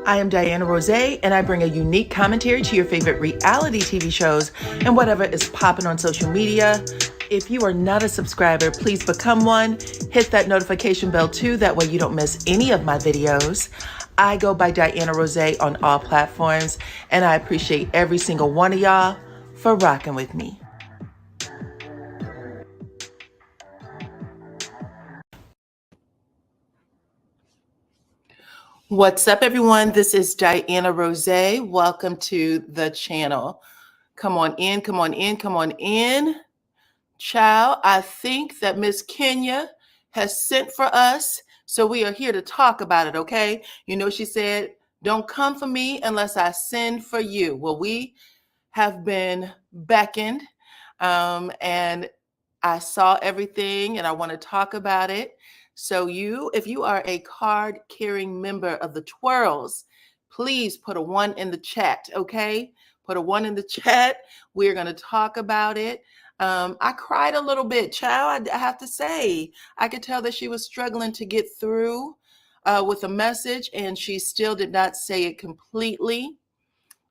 I am DYANAROZAY, and I bring a unique commentary to your favorite reality TV shows and whatever is popping on social media. If you are not a subscriber, please become one. Hit that notification bell too, that way you don't miss any of my videos. I go by DYANAROZAY on all platforms, and I appreciate every single one of y'all for rocking with me. What's up, everyone? This is DYANAROZAY. Welcome to the channel. Come on in, come on in, come on in. Child, I think that Miss Kenya has sent for us, so we are here to talk about it, okay? You know, she said, don't come for me unless I send for you. Well, we have been beckoned, and I saw everything, and I want to talk about it. So if you are a card-carrying member of the Twirls, please put a 1 in the chat, okay? Put a 1 in the chat. We're going to talk about it. I cried a little bit, child. I have to say, I could tell that she was struggling to get through with a message, and she still did not say it completely.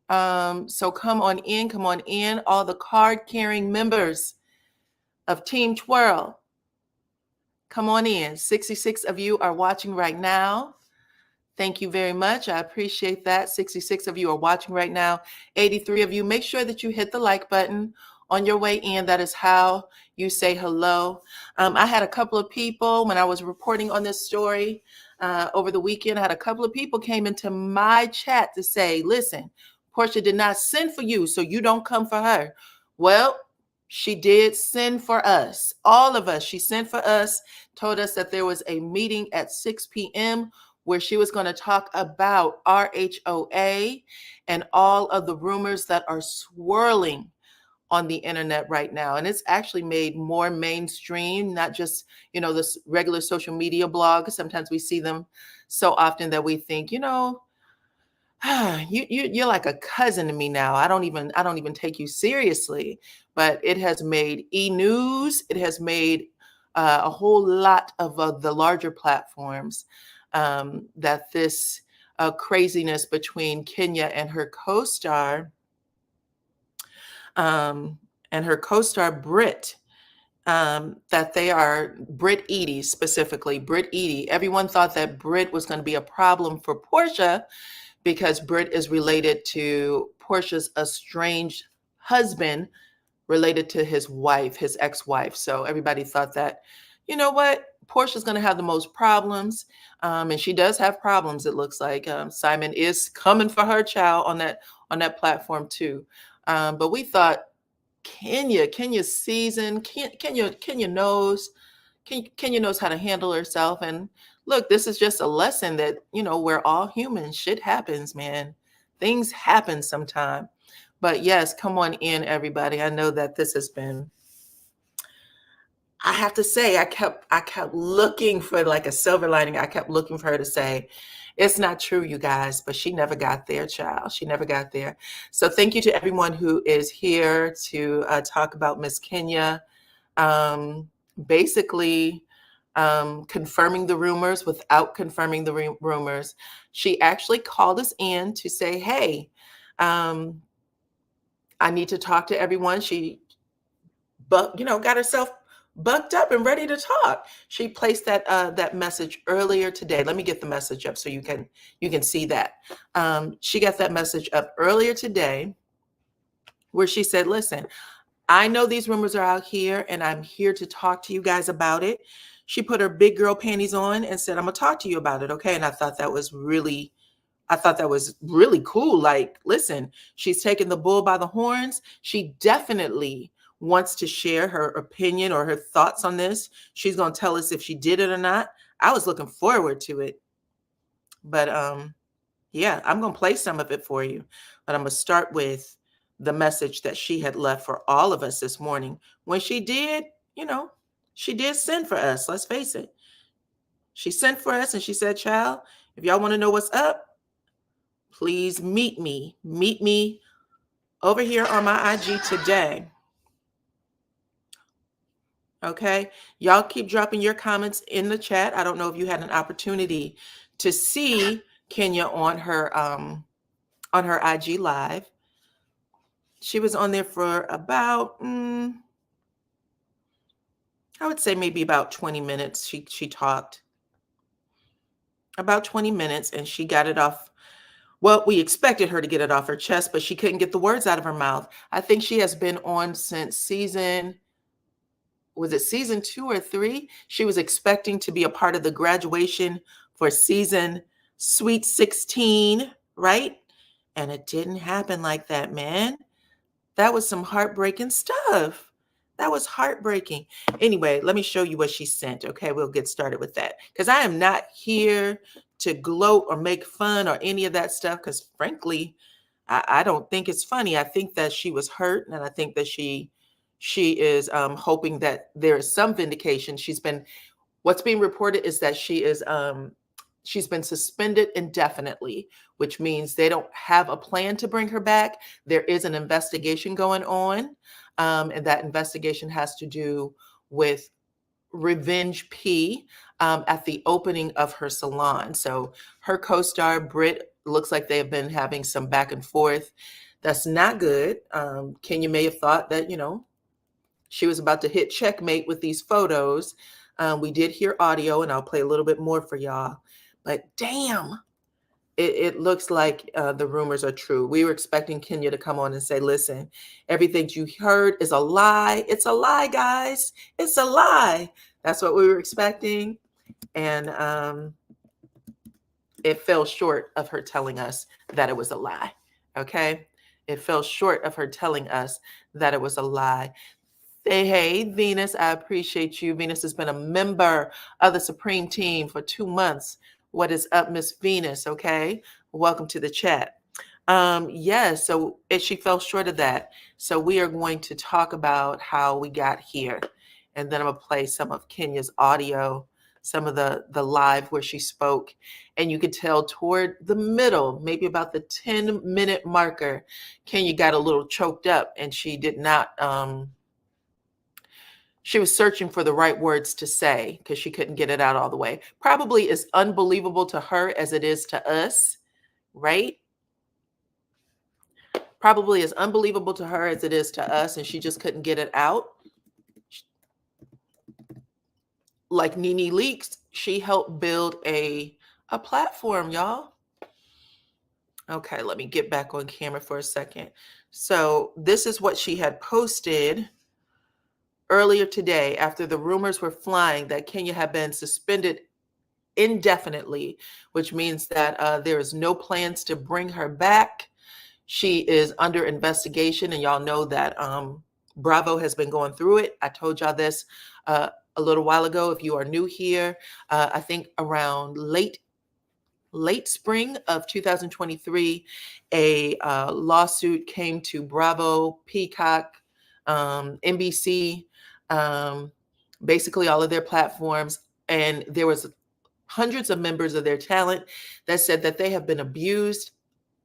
So come on in, all the card-carrying members of Team Twirl. Come on in. 66 of you are watching right now. Thank you very much. I appreciate that. 66 of you are watching right now. 83 of you, make sure that you hit the like button on your way in. That is how you say hello. I had a couple of people, when I was reporting on this story over the weekend, I had a couple of people came into my chat to say, listen, Portia did not send for you, so you don't come for her. Well, she did send for us, all of us. She sent for us, told us that there was a meeting at 6 p.m. where she was going to talk about RHOA and all of the rumors that are swirling on the internet right now. And it's actually made more mainstream, not just, this regular social media blog. Sometimes we see them so often that we think, you're like a cousin to me now. I don't even take you seriously. But it has made e-news. It has made a whole lot of the larger platforms that this craziness between Kenya and her co-star Britt, that they are Brittany specifically, Brittany. Everyone thought that Britt was going to be a problem for Portia because Britt is related to Portia's estranged husband, related to his wife, his ex-wife. So everybody thought that, you know what, Portia's going to have the most problems. And she does have problems, it looks like. Simon is coming for her child on that platform too. But we thought Kenya's seasoned. Kenya knows how to handle herself. And look, this is just a lesson that, we're all human. Shit happens, man. Things happen sometime. But yes, come on in, everybody. I know that this has been, I have to say, I kept looking for like a silver lining. I kept looking for her to say, it's not true, you guys, but she never got there, child. She never got there. So thank you to everyone who is here to talk about Miss Kenya. Basically, confirming the rumors without confirming the rumors. She actually called us in to say, hey, I need to talk to everyone. She, got herself bucked up and ready to talk. She placed that message earlier today. Let me get the message up so you can see that. She got that message up earlier today where she said, listen, I know these rumors are out here and I'm here to talk to you guys about it. She put her big girl panties on and said, I'm gonna talk to you about it. Okay. And I thought that was really cool. Like, listen, she's taking the bull by the horns. She definitely wants to share her opinion or her thoughts on this. She's going to tell us if she did it or not. I was looking forward to it. But yeah, I'm going to play some of it for you. But I'm going to start with the message that she had left for all of us this morning. When she did, she did send for us. Let's face it. She sent for us and she said, child, if y'all want to know what's up, please meet me over here on my IG today. Okay. Y'all keep dropping your comments in the chat. I don't know if you had an opportunity to see Kenya on her IG live. She was on there for about I would say maybe about 20 minutes. She talked about 20 minutes, and she got it off. Well, we expected her to get it off her chest, but she couldn't get the words out of her mouth. I think she has been on since was it season 2 or 3? She was expecting to be a part of the graduation for season Sweet 16, right? And it didn't happen like that, man. That was some heartbreaking stuff. That was heartbreaking. Anyway, let me show you what she sent. Okay, we'll get started with that. Because I am not here to gloat or make fun or any of that stuff. Because frankly, I don't think it's funny. I think that she was hurt, and I think that she is hoping that there is some vindication. What's being reported is that she's been suspended indefinitely, which means they don't have a plan to bring her back. There is an investigation going on, and that investigation has to do with Revenge P at the opening of her salon. So her co-star Britt, looks like they have been having some back and forth. That's not good. Kenya may have thought that, she was about to hit checkmate with these photos. We did hear audio, and I'll play a little bit more for y'all. But damn, it looks like the rumors are true. We were expecting Kenya to come on and say, listen, everything you heard is a lie. It's a lie, guys. It's a lie. That's what we were expecting. And it fell short of her telling us that it was a lie. Okay? It fell short of her telling us that it was a lie. Hey, Venus, I appreciate you. Venus has been a member of the Supreme Team for 2 months. What is up, Miss Venus? Okay, welcome to the chat. Yes, so she fell short of that. So we are going to talk about how we got here, and then I'm gonna play some of Kenya's audio, some of the live where she spoke, and you could tell toward the middle, maybe about the 10-minute marker, Kenya got a little choked up, and she did not. She was searching for the right words to say because she couldn't get it out all the way. Probably as unbelievable to her as it is to us, right? Probably as unbelievable to her as it is to us, and she just couldn't get it out. Like Nene Leakes, she helped build a platform, y'all. Okay, let me get back on camera for a second. So this is what she had posted earlier today after the rumors were flying that Kenya had been suspended indefinitely, which means that there is no plans to bring her back. She is under investigation, and y'all know that Bravo has been going through it. I told y'all this a little while ago. If you are new here, I think around late spring of 2023, a lawsuit came to Bravo, Peacock, NBC, basically all of their platforms, and there was hundreds of members of their talent that said that they have been abused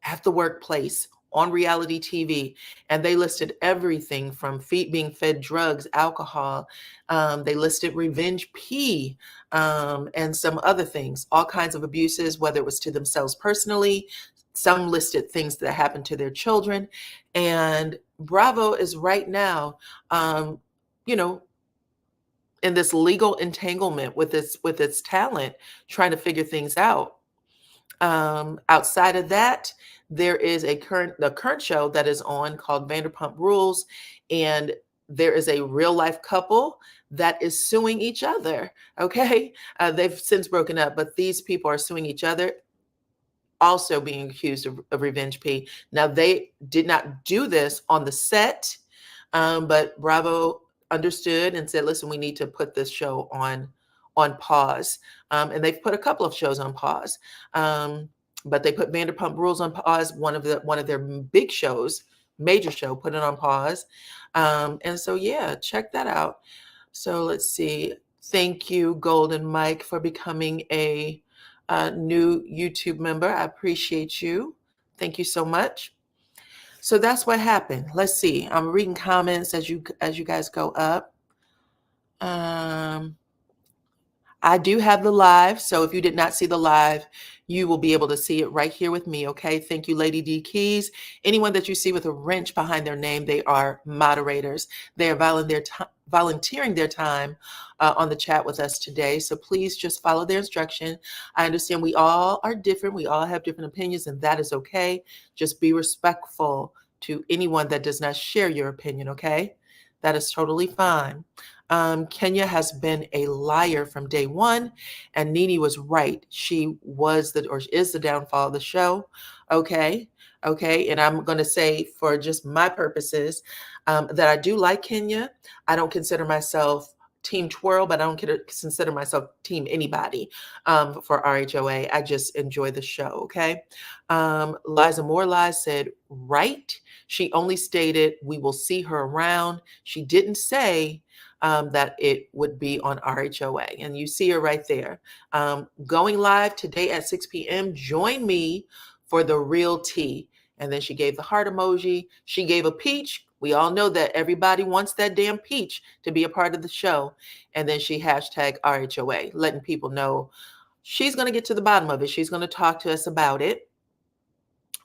at the workplace, on reality TV. And they listed everything from being fed drugs, alcohol. They listed Revenge P, and some other things, all kinds of abuses, whether it was to themselves personally. Some listed things that happened to their children. And Bravo is right now, in this legal entanglement with its talent, trying to figure things out. Outside of that, there is the current show that is on called Vanderpump Rules, and there is a real life couple that is suing each other. Okay, they've since broken up, but these people are suing each other, also being accused of Revenge P. Now, they did not do this on the set, but Bravo understood and said, listen, we need to put this show on pause. And they've put a couple of shows on pause. But they put Vanderpump Rules on pause, one of their big shows, major show, put it on pause. And so, yeah, check that out. So let's see. Thank you, Golden Mike, for becoming a new YouTube member. I appreciate you. Thank you so much. So that's what happened. Let's see. I'm reading comments as you guys go up. I do have the live, so if you did not see the live, you will be able to see it right here with me, okay? Thank you, Lady D Keys. Anyone that you see with a wrench behind their name, they are moderators. They are volunteering their time on the chat with us today, so please just follow their instruction. I understand we all are different. We all have different opinions, and that is okay. Just be respectful to anyone that does not share your opinion, okay? That is totally fine. Kenya has been a liar from day one, and Nene was right. She was the, or is the downfall of the show. Okay. Okay. And I'm going to say, for just my purposes, that I do like Kenya. I don't consider myself team twirl, but I don't consider myself team anybody for RHOA. I just enjoy the show. Okay. Liza More Lies said, right. She only stated we will see her around. She didn't say that it would be on RHOA. And you see her right there. Going live today at 6 p.m. Join me for the real tea. And then she gave the heart emoji. She gave a peach. We all know that everybody wants that damn peach to be a part of the show. And then she hashtag RHOA, letting people know she's going to get to the bottom of it. She's going to talk to us about it.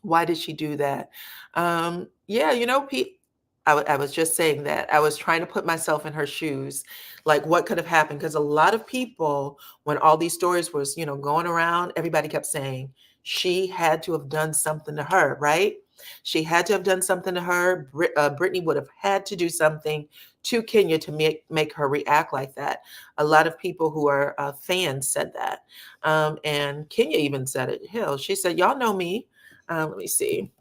Why did she do that? Yeah, you know, Pete, I was just saying that. I was trying to put myself in her shoes, like what could have happened. Because a lot of people, when all these stories was, you know, going around, everybody kept saying she had to have done something to her, right? She had to have done something to her. Brittany would have had to do something to Kenya to make her react like that. A lot of people who are fans said that. And Kenya even said it. Hell, she said, y'all know me. Let me see.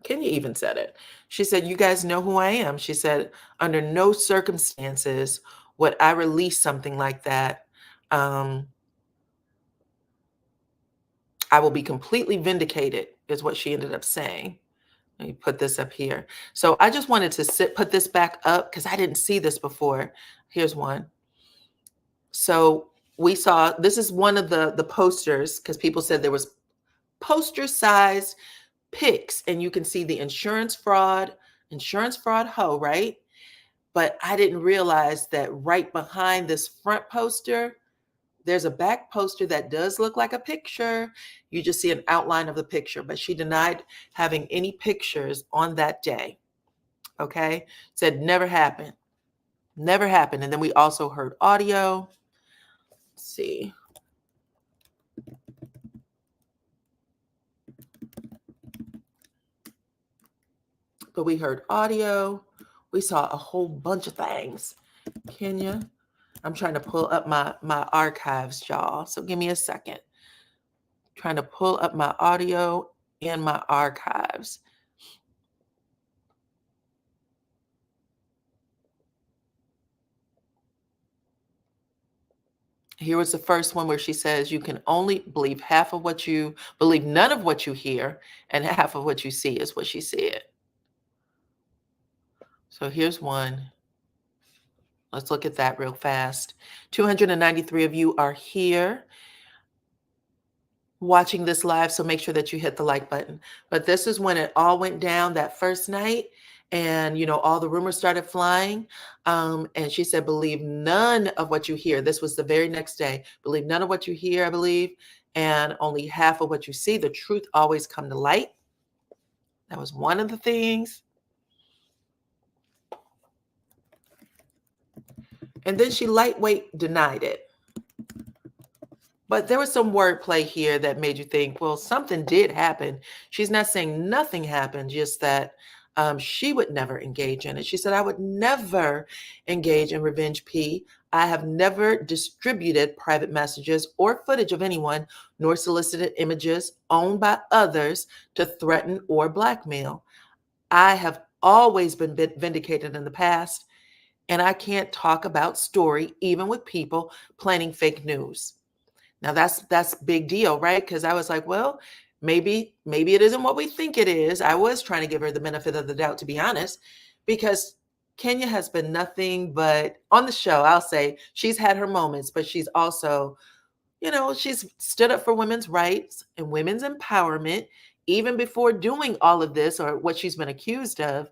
Kenya even said it. She said, you guys know who I am. She said, under no circumstances would I release something like that. I will be completely vindicated, is what she ended up saying. Let me put this up here. So I just wanted to put this back up because I didn't see this before. Here's one. So we saw, this is one of the posters, because people said there was poster size pics, and you can see the insurance fraud hoe, right? But I didn't realize that right behind this front poster, there's a back poster that does look like a picture. You just see an outline of the picture, but she denied having any pictures on that day. Okay. Said never happened. Never happened. And then we also heard audio. Let's see. But we heard audio. We saw a whole bunch of things. Kenya, I'm trying to pull up my archives, y'all. So give me a second. Trying to pull up my audio and my archives. Here was the first one where she says you can only believe believe none of what you hear, and half of what you see, is what she said. So here's one. Let's look at that real fast. 293 of you are here watching this live, so make sure that you hit the like button. But this is when it all went down that first night, and you know, all the rumors started flying. And she said, believe none of what you hear. This was the very next day. Believe none of what you hear, I believe, and only half of what you see. The truth always come to light. That was one of the things. And then she lightweight denied it. But there was some wordplay here that made you think, well, something did happen. She's not saying nothing happened, just that she would never engage in it. She said, I would never engage in revenge P. I have never distributed private messages or footage of anyone, nor solicited images owned by others to threaten or blackmail. I have always been vindicated in the past, and I can't talk about story, even with people planning fake news. Now that's big deal, right? Because I was like, well, maybe it isn't what we think it is. I was trying to give her the benefit of the doubt, to be honest, because Kenya has been nothing but, on the show, I'll say she's had her moments, but she's also, you know, she's stood up for women's rights and women's empowerment, even before doing all of this or what she's been accused of.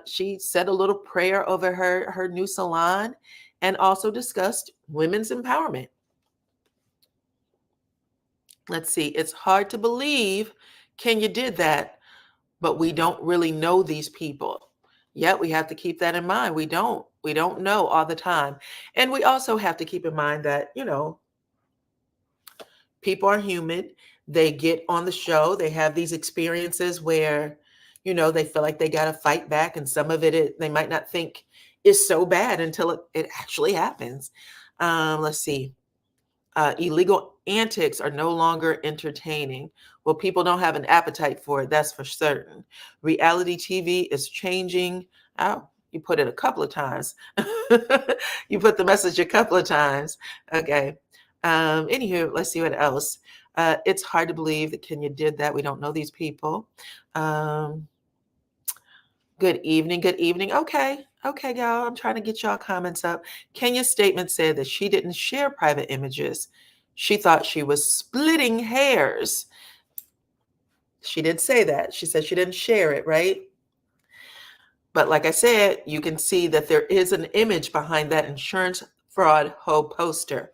She said a little prayer over her new salon and also discussed women's empowerment. Let's see. It's hard to believe Kenya did that, but we don't really know these people. Yet we have to keep that in mind. We don't. We don't know all the time. And we also have to keep in mind that, people are human. They get on the show. They have these experiences where, they feel like they got to fight back. And some of it, they might not think is so bad until it actually happens. Let's see. Illegal antics are no longer entertaining. Well, people don't have an appetite for it, that's for certain. Reality TV is changing. Oh, you put it a couple of times. You put the message a couple of times. Okay. Anywho, let's see what else. It's hard to believe that Kenya did that. We don't know these people. Good evening. Good evening. Okay. Okay, y'all. I'm trying to get y'all comments up. Kenya's statement said that she didn't share private images. She thought she was splitting hairs. She did say that. She said she didn't share it, right? But like I said, you can see that there is an image behind that insurance fraud hoe poster.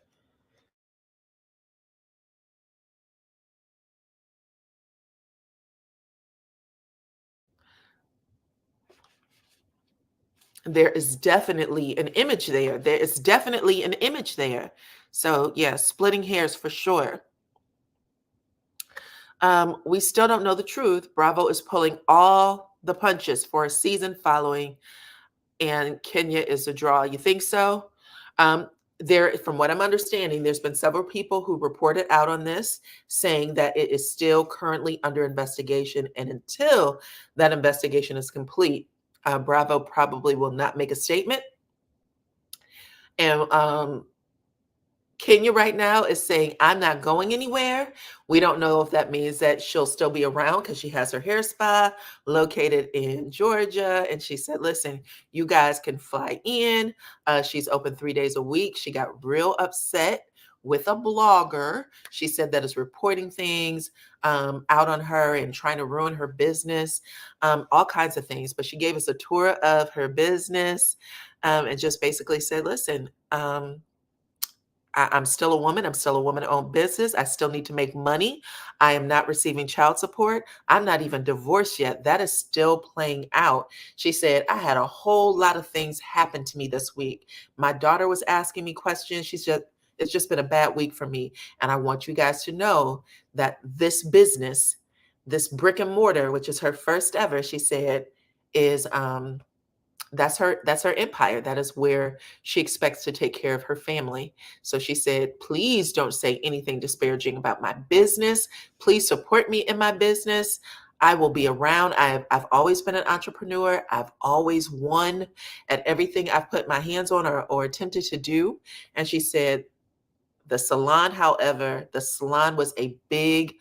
There is definitely an image there. There is definitely an image there. So yeah, splitting hairs for sure. We still don't know the truth. Bravo is pulling all the punches for a season following, and Kenya is a draw. You think so? From what I'm understanding, there's been several people who reported out on this, saying that it is still currently under investigation, and until that investigation is complete, Bravo probably will not make a statement. And Kenya right now is saying, I'm not going anywhere. We don't know if that means that she'll still be around because she has her hair spa located in Georgia. And she said, listen, you guys can fly in. She's open 3 days a week. She got real upset with a blogger. She said that is reporting things out on her and trying to ruin her business, all kinds of things. But she gave us a tour of her business and just basically said, listen, I'm still a woman. I'm still a woman-owned business. I still need to make money. I am not receiving child support. I'm not even divorced yet. That is still playing out. She said, I had a whole lot of things happen to me this week. My daughter was asking me questions. It's just been a bad week for me. And I want you guys to know that this business, this brick and mortar, which is her first ever, she said, is that's her empire. That is where she expects to take care of her family. So she said, please don't say anything disparaging about my business. Please support me in my business. I will be around. I've always been an entrepreneur. I've always won at everything I've put my hands on or attempted to do. And she said, the salon, however, the salon was a big,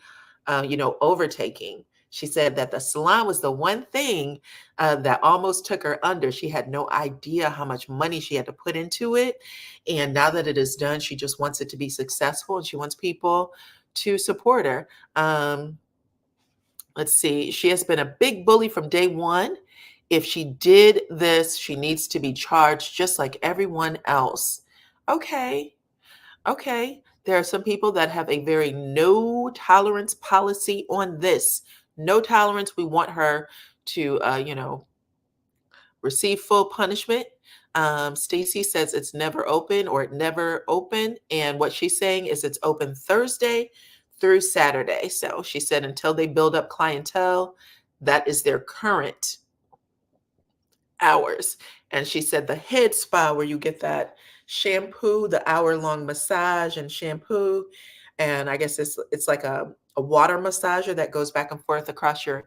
overtaking. She said that the salon was the one thing that almost took her under. She had no idea how much money she had to put into it. And now that it is done, she just wants it to be successful and she wants people to support her. Let's see. She has been a big bully from day one. If she did this, she needs to be charged just like everyone else. Okay. Okay. There are some people that have a very no tolerance policy on this. No tolerance. We want her to, receive full punishment. Stacy says it's never open or it never open. And what she's saying is it's open Thursday through Saturday. So she said until they build up clientele, that is their current hours. And she said the head spa where you get that shampoo, the hour-long massage and shampoo, and I guess it's like a water massager that goes back and forth across your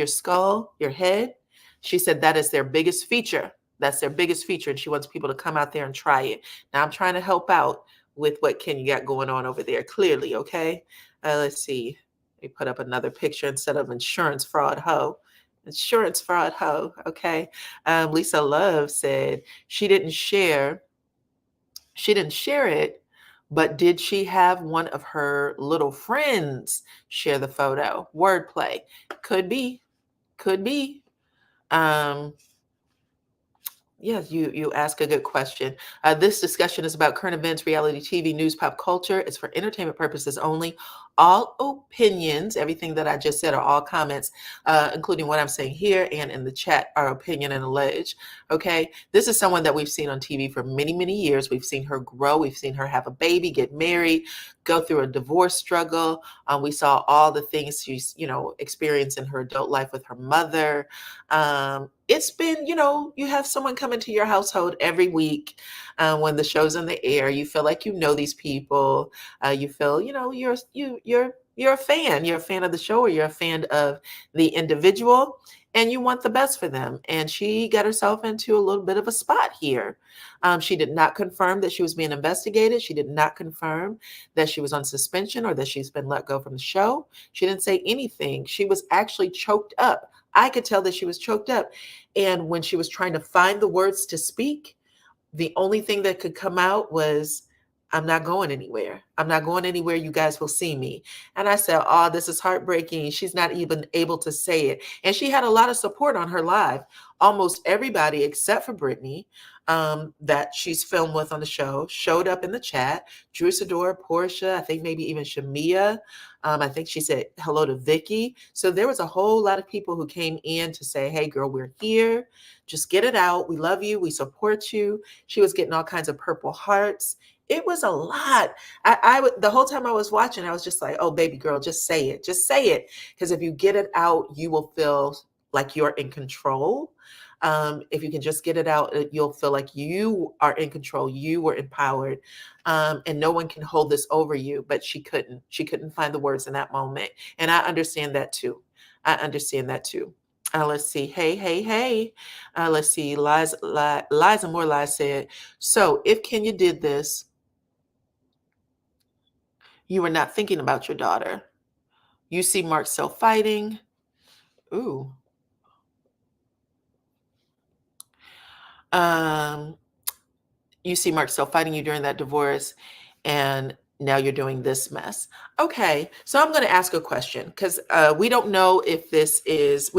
skull, your head. She said that is their biggest feature. That's their biggest feature, and she wants people to come out there and try it. Now I'm trying to help out with what Kenya got going on over there. Clearly, okay. Let's see. Let me put up another picture instead of insurance fraud hoe. Insurance fraud hoe. Okay. Lisa Love said she didn't share it, but did she have one of her little friends share the photo? Wordplay. Could be. Could be. Yes, you ask a good question. This discussion is about current events, reality TV, news, pop culture. It's for entertainment purposes only. All opinions, everything that I just said, are all comments, including what I'm saying here and in the chat, are opinion and allege. Okay, this is someone that we've seen on TV for many, many years. We've seen her grow. We've seen her have a baby, get married, go through a divorce struggle. We saw all the things she's, experienced in her adult life with her mother. It's been, you have someone come into your household every week when the show's on the air. You feel like you know these people. You feel, you're a fan. You're a fan of the show, or you're a fan of the individual, and you want the best for them. And she got herself into a little bit of a spot here. She did not confirm that she was being investigated. She did not confirm that she was on suspension or that she's been let go from the show. She didn't say anything. She was actually choked up. I could tell that she was choked up. And when she was trying to find the words to speak, the only thing that could come out was, "I'm not going anywhere. I'm not going anywhere. You guys will see me." And I said, "Oh, this is heartbreaking." She's not even able to say it. And she had a lot of support on her live. Almost everybody except for Brittany, that she's filmed with on the show, showed up in the chat. Drew Sidora, Portia, I think maybe even Shamia. I think she said hello to Vicky. So there was a whole lot of people who came in to say, "Hey girl, we're here. Just get it out. We love you. We support you." She was getting all kinds of purple hearts. It was a lot. The whole time I was watching, I was just like, "Oh, baby girl, just say it. Just say it." Because if you get it out, you will feel like you're in control. If you can just get it out, you'll feel like you are in control. You were empowered, and no one can hold this over you. But she couldn't. She couldn't find the words in that moment, and I understand that too. I understand that too. Let's see. Hey, hey, hey. Let's see. Liza More Lies said, "So if Kenya did this, you were not thinking about your daughter. You see Mark still fighting." Ooh. Um, you see Mark still fighting you during that divorce, and now you're doing this mess. Okay, so I'm going to ask a question, because we don't know if this is,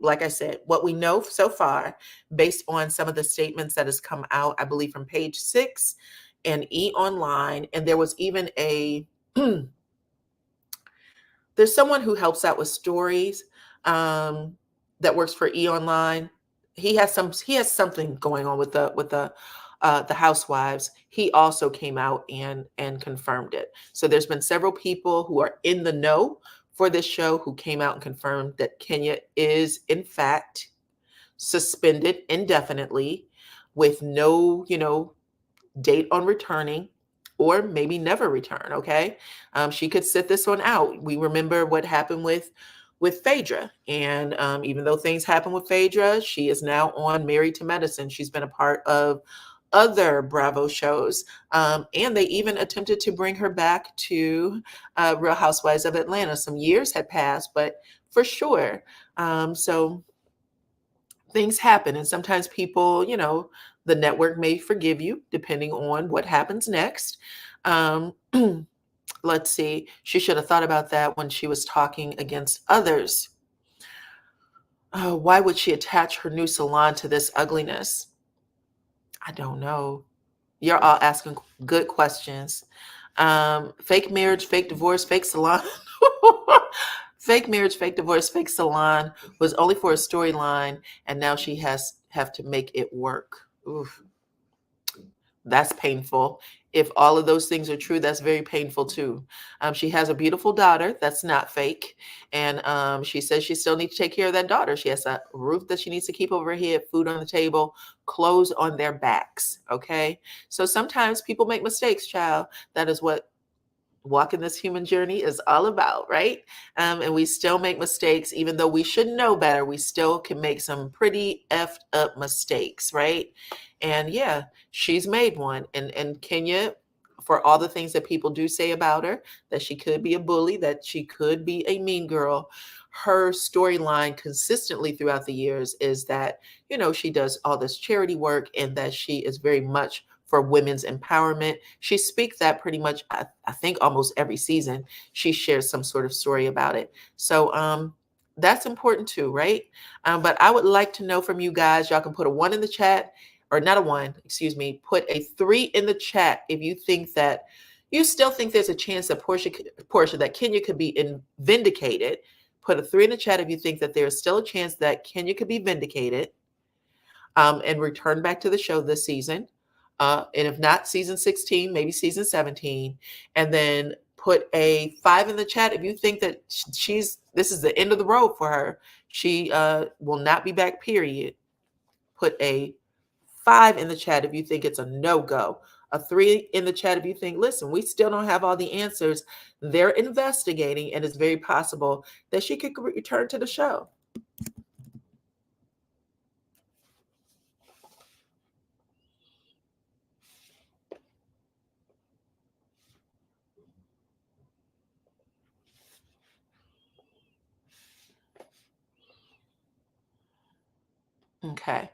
like I said, what we know so far, based on some of the statements that has come out, I believe from Page Six and E Online, and there was even a there's someone who helps out with stories, that works for E Online. He has something going on with the housewives. He also came out and confirmed it. So there's been several people who are in the know for this show who came out and confirmed that Kenya is in fact suspended indefinitely, with no, date on returning, or maybe never return. Okay, she could sit this one out. We remember what happened with Phaedra, and even though things happen with Phaedra, she is now on Married to Medicine. She's been a part of other Bravo shows, and they even attempted to bring her back to Real Housewives of Atlanta. Some years had passed, but for sure. So things happen, and sometimes people, the network may forgive you depending on what happens next. um let's see, she should have thought about that when she was talking against others. Why would she attach her new salon to this ugliness? I don't know. You're all asking good questions. Fake marriage, fake divorce, fake salon. Fake marriage, fake divorce, fake salon was only for a storyline, and now she has have to make it work. Oof, that's painful. If all of those things are true, that's very painful too. She has a beautiful daughter that's not fake, and she says she still needs to take care of that daughter. She has a roof that she needs to keep over her head, food on the table, clothes on their backs. Okay, so sometimes people make mistakes, child. That is what walking this human journey is all about, right? And we still make mistakes, even though we should know better. We still can make some pretty effed up mistakes, right? And yeah, she's made one. And Kenya, for all the things that people do say about her, that she could be a bully, that she could be a mean girl, her storyline consistently throughout the years is that, she does all this charity work, and that she is very much for women's empowerment. She speaks that pretty much, I think almost every season, she shares some sort of story about it. So that's important too, right? But I would like to know from you guys. Y'all can put a 1 in the chat or not a 1, excuse me, put a 3 in the chat if you think that you still think there's a chance that Portia, that Kenya could be vindicated. Put a 3 in the chat if you think that there's still a chance that Kenya could be vindicated, and return back to the show this season. And if not season 16, maybe season 17. And then put a 5 in the chat if you think that this is the end of the road for her. She will not be back, period. Put a 5 in the chat if you think it's a no-go. A 3 in the chat if you think, listen, we still don't have all the answers. They're investigating, and it's very possible that she could return to the show. Okay.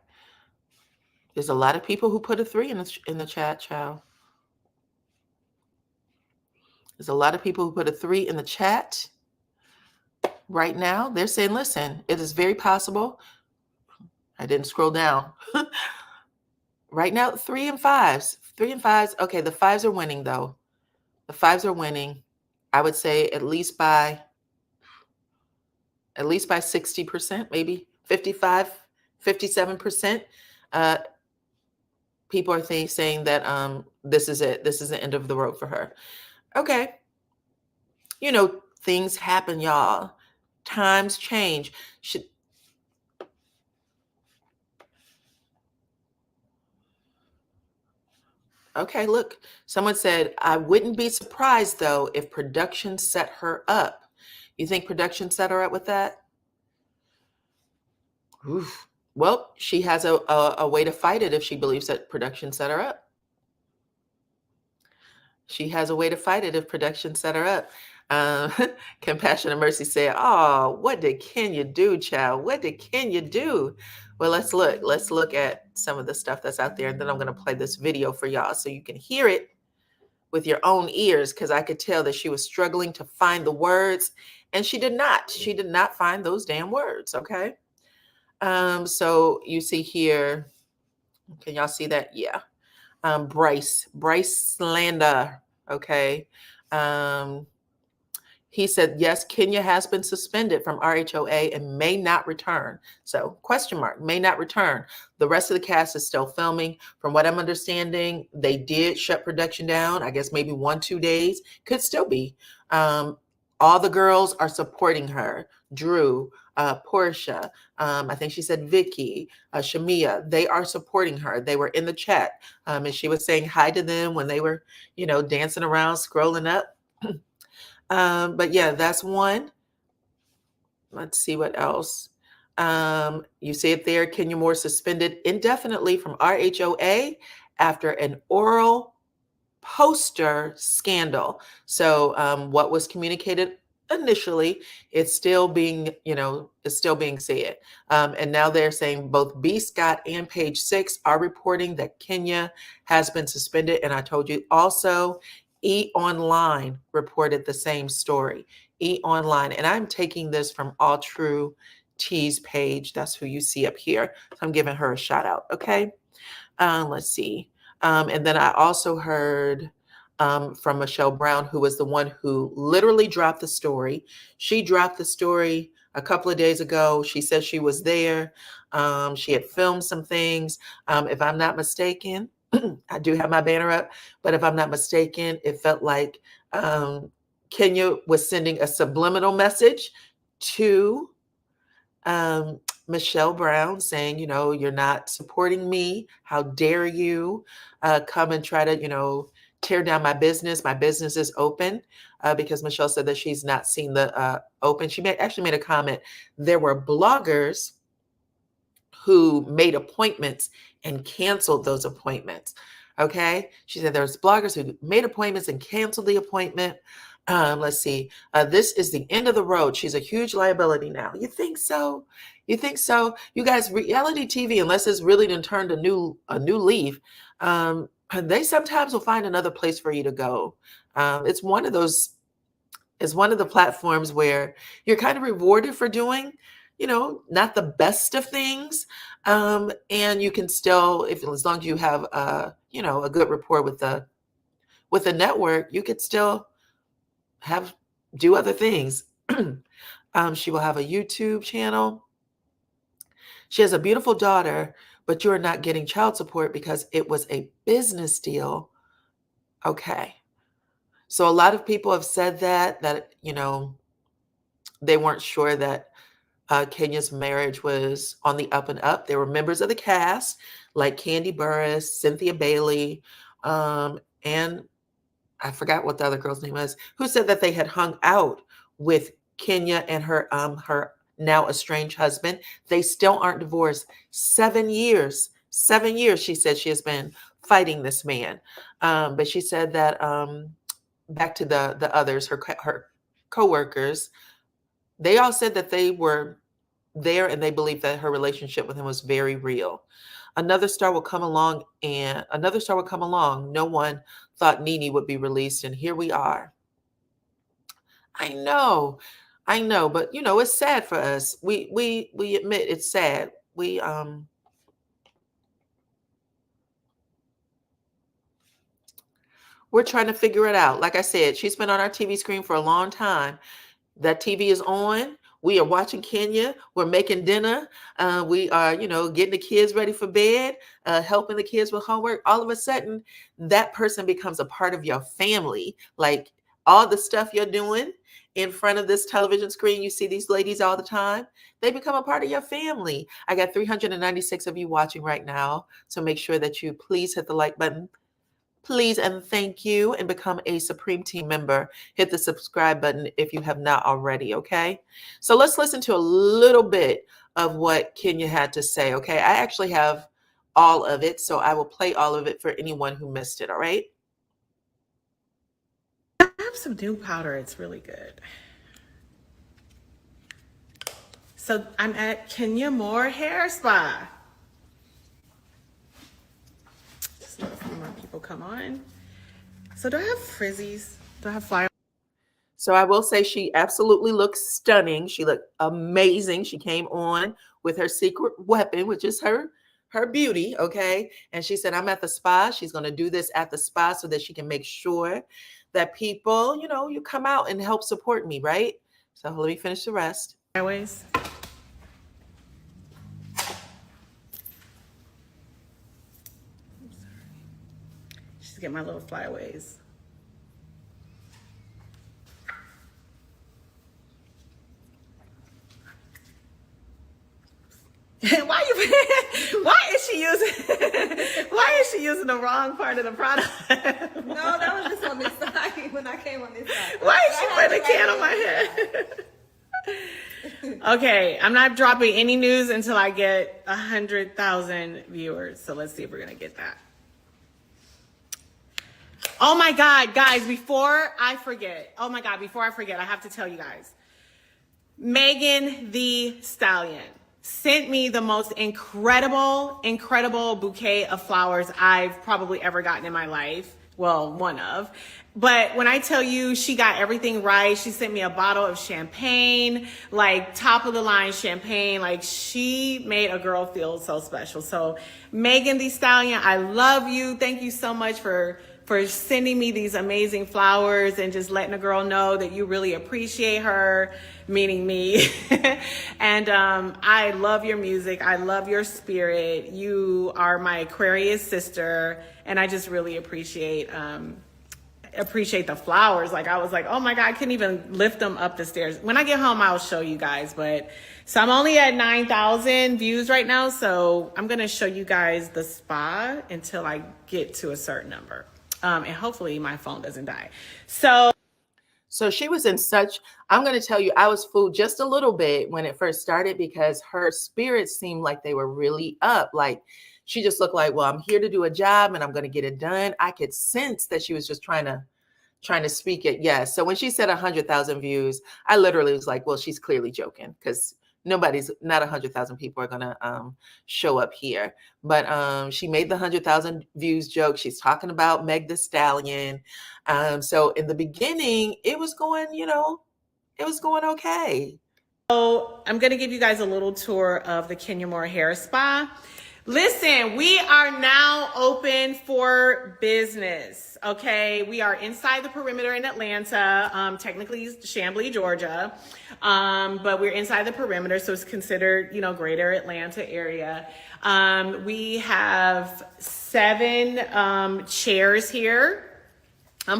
There's a lot of people who put a 3 in the chat, child. There's a lot of people who put a 3 in the chat right now. They're saying, listen, it is very possible. I didn't scroll down. Right now, 3 and 5s. 3 and 5s. Okay, the 5s are winning, though. The 5s are winning. I would say at least by 60%, maybe 55, 57%. People are saying that this is it. This is the end of the road for her. Okay. You know, things happen, y'all. Times change. Okay, look, someone said, I wouldn't be surprised, though, if production set her up. You think production set her up with that? Oof. Well, she has a way to fight it if she believes that production set her up. She has a way to fight it if production set her up. Compassion and Mercy said, oh, what did Kenya do, child? What did Kenya do? Well, let's look at some of the stuff that's out there, and then I'm going to play this video for y'all so you can hear it with your own ears, because I could tell that she was struggling to find the words, and she did not find those damn words. Okay. So you see here, can y'all see that? Yeah. Bryce Slander. Okay. He said, yes, Kenya has been suspended from RHOA and may not return. So question mark, may not return. The rest of the cast is still filming. From what I'm understanding, they did shut production down. I guess maybe 1-2 days, could still be. All the girls are supporting her. Drew, Portia, I think she said Vicky, Shamia, they are supporting her. They were in the chat, and she was saying hi to them when they were, dancing around, scrolling up. But yeah, that's one. Let's see what else. You see it there. Kenya Moore suspended indefinitely from RHOA after an oral poster scandal. So what was communicated initially, it's still being said. And now they're saying both B. Scott and Page 6 are reporting that Kenya has been suspended. And I told you also, E! Online reported the same story. E! Online. And I'm taking this from All True T's page. That's who you see up here. So I'm giving her a shout out. Okay. Let's see. And then I also heard from Michelle Brown, who was the one who literally dropped the story. She dropped the story a couple of days ago. She said she was there. She had filmed some things. If I'm not mistaken, I do have my banner up, but if I'm not mistaken, it felt like Kenya was sending a subliminal message to Michelle Brown saying, you're not supporting me. How dare you come and try to, tear down my business. My business is open, because Michelle said that she's not seen the open. She actually made a comment. There were bloggers who made appointments and canceled those appointments. Okay. She said there's bloggers who made appointments and canceled the appointment. Let's see. This is the end of the road. She's a huge liability now. You think so? You think so? You guys, reality TV, unless it's really done turned a new leaf, they sometimes will find another place for you to go. It's one of the platforms where you're kind of rewarded for doing not the best of things. And you can still, as long as you have, a good rapport with the network, you could still do other things. She will have a YouTube channel. She has a beautiful daughter, but you are not getting child support because it was a business deal. Okay. So a lot of people have said that they weren't sure that Kenya's marriage was on the up and up. There were members of the cast like Candy Burris, Cynthia Bailey, and I forgot what the other girl's name was, who said that they had hung out with Kenya and her now estranged husband. They still aren't divorced. 7 years. 7 years, she said she has been fighting this man. But she said that back to the others, her co-workers, they all said that they were there and they believed that her relationship with him was very real. Another star will come along. No one thought Nene would be released, and here we are. I know, but it's sad for us. We admit it's sad. We're trying to figure it out. Like I said, she's been on our TV screen for a long time. That TV is on. We are watching Kenya. We're making dinner. We are, getting the kids ready for bed, helping the kids with homework. All of a sudden, that person becomes a part of your family. Like all the stuff you're doing in front of this television screen, you see these ladies all the time. They become a part of your family. I got 396 of you watching right now. So make sure that you please hit the like button. Please and thank you, and become a Supreme Team member. Hit the subscribe button if you have not already, okay? So let's listen to a little bit of what Kenya had to say, okay? I actually have all of it, so I will play all of it for anyone who missed it, all right? I have some new powder. It's really good. So I'm at Kenya Moore Hair Spa. Just let a few more people come on. So do I have frizzies? Do I have flowers? So I will say she absolutely looks stunning. She looked amazing. She came on with her secret weapon, which is her beauty, okay? And she said, I'm at the spa. She's going to do this at the spa so that she can make sure that people, you come out and help support me, right? So let me finish the rest. Flyaways. Just get my little flyaways. Why is she using the wrong part of the product? No, that was just on this side when I came on this side. Why is she putting a can on my head? Okay, I'm not dropping any news until I get 100,000 viewers. So let's see if we're gonna get that. Oh my God, guys, before I forget, I have to tell you guys. Megan Thee Stallion sent me the most incredible bouquet of flowers I've probably ever gotten in my life. Well, one of. But when I tell you she got everything right, she sent me a bottle of champagne, like top of the line champagne. Like she made a girl feel so special. So Megan Thee Stallion, I love you. Thank you so much for sending me these amazing flowers and just letting a girl know that you really appreciate her, meaning me. And I love your music. I love your spirit. You are my Aquarius sister, and I just really appreciate the flowers. Like I was like, oh my God, I couldn't even lift them up the stairs. When I get home, I'll show you guys. So I'm only at 9,000 views right now. So I'm going to show you guys the spa until I get to a certain number. And hopefully my phone doesn't die. So she was I'm going to tell you, I was fooled just a little bit when it first started because her spirits seemed like they were really up. Like she just looked like, well, I'm here to do a job and I'm going to get it done. I could sense that she was just trying to speak it. Yes. So when she said 100,000 views, I literally was like, well, she's clearly joking because not 100,000 people are going to show up here. But she made the 100,000 views joke. She's talking about Meg Thee Stallion. So in the beginning, it was going okay. So I'm going to give you guys a little tour of the Kenya Moore Hair Spa. Listen, we are now open for business. Okay, we are inside the perimeter in Atlanta, technically Chamblee, Georgia, but we're inside the perimeter, so it's considered, you know, greater Atlanta area. We have 7 chairs here.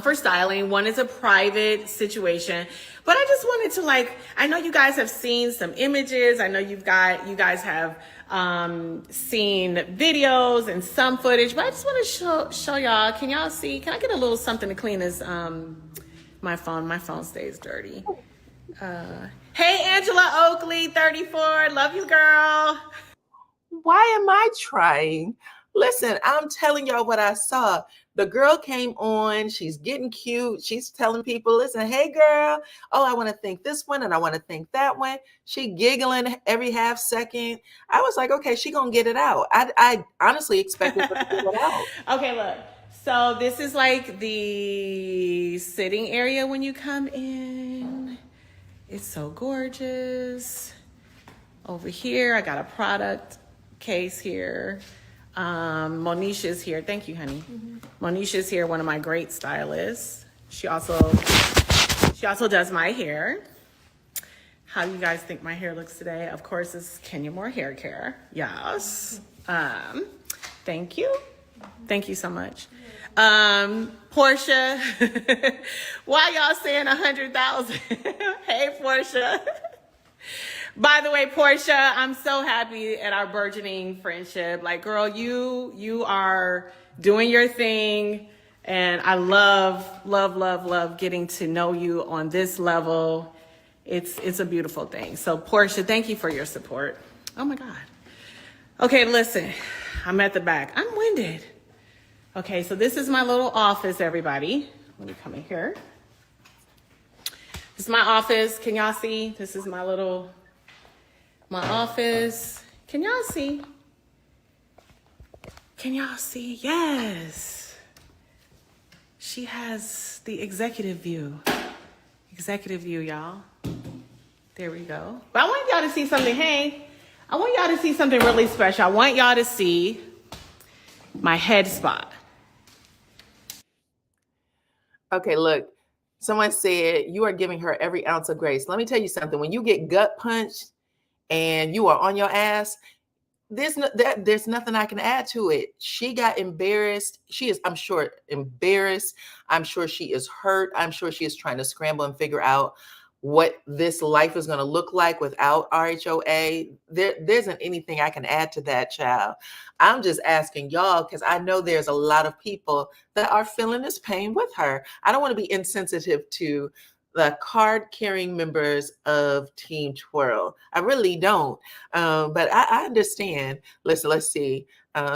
For styling. One is a private situation, but I just wanted to, like, I know you guys have seen some images. I know you guys have seen videos and some footage, but I just want to show y'all. Can y'all see? Can I get a little something to clean this? My phone stays dirty. Hey, Angela Oakley, 34. Love you, girl. Why am I trying? Listen, I'm telling y'all what I saw. The girl came on, she's getting cute. She's telling people, listen, hey girl, oh, I want to think this one and I want to think that one. She giggling every half second. I was like, okay, she gonna get it out. I honestly expected her to get it out. Okay, look. So this is like the sitting area when you come in. It's so gorgeous. Over here, I got a product case here. Monisha's here. Thank you, honey. Monisha's here, one of my great stylists. She also does my hair. How do you guys think my hair looks today? Of course, it's Kenya Moore Hair Care. Yes. Thank you. Thank you so much. Portia, why y'all saying 100,000? Hey, Portia. By the way, Portia, I'm so happy at our burgeoning friendship. Like, girl, you are doing your thing, and I love getting to know you on this level. It's a beautiful thing. So, Portia, thank you for your support. Oh my God. Okay, listen, I'm at the back. I'm winded. Okay, so this is my little office, everybody. Let me come in here. This is my office. Can y'all see? This is my office. Can y'all see? Can y'all see? Yes. She has the executive view. Executive view, y'all. There we go. But I want y'all to see something. Hey, I want y'all to see something really special. I want y'all to see my head spot. Okay, look, someone said you are giving her every ounce of grace. Let me tell you something. When you get gut punched and you are on your ass, there's nothing I can add to it. She got embarrassed. She is, I'm sure, embarrassed. I'm sure she is hurt. I'm sure she is trying to scramble and figure out what this life is going to look like without RHOA. There isn't anything I can add to that, child. I'm just asking y'all because I know there's a lot of people that are feeling this pain with her. I don't want to be insensitive to the card-carrying members of Team Twirl. I really don't. But I understand. Listen, let's see.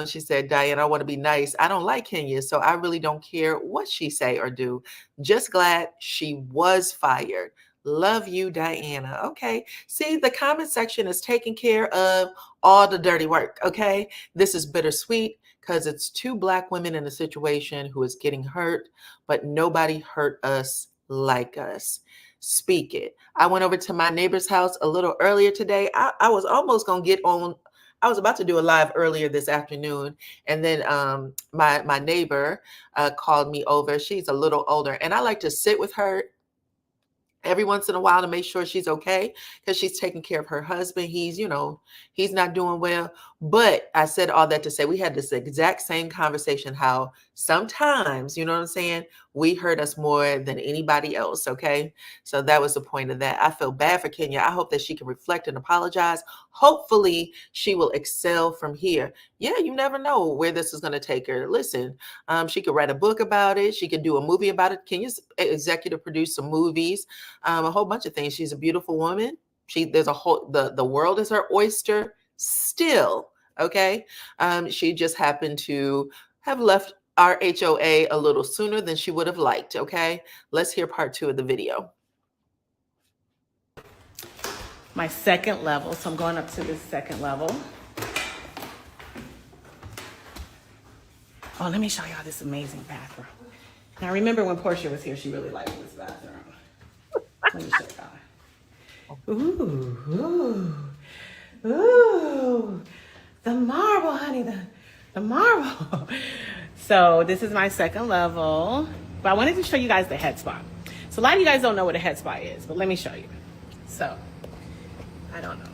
She said, Dyana, I want to be nice. I don't like Kenya, so I really don't care what she say or do. Just glad she was fired. Love you, Dyana. Okay. See, the comment section is taking care of all the dirty work. Okay. This is bittersweet because it's 2 Black women in a situation who is getting hurt, but nobody hurt us like us. Speak it. I went over to my neighbor's house a little earlier today. I was almost going to get on. I was about to do a live earlier this afternoon. And then my neighbor called me over. She's a little older and I like to sit with her every once in a while to make sure she's okay because she's taking care of her husband. He's not doing well. But I said all that to say we had this exact same conversation, how sometimes, you know what I'm saying, we hurt us more than anybody else. Okay. So that was the point of that. I feel bad for Kenya. I hope that she can reflect and apologize. Hopefully she will excel from here. Yeah, you never know where this is going to take her. Listen, she could write a book about it. She could do a movie about it. Kenya's executive produced some movies, a whole bunch of things. She's a beautiful woman. There's a whole, the world is her oyster still. Okay. She just happened to have left RHOA a little sooner than she would have liked. Okay. Let's hear part 2 of the video. My second level. So I'm going up to this second level. Oh, let me show y'all this amazing bathroom. Now, remember when Portia was here, she really liked this bathroom. Let me show y'all. Ooh, ooh, ooh. The marble, honey, the marble. So this is my second level, but I wanted to show you guys the head spa. So a lot of you guys don't know what a head spa is, but let me show you. So, I don't know.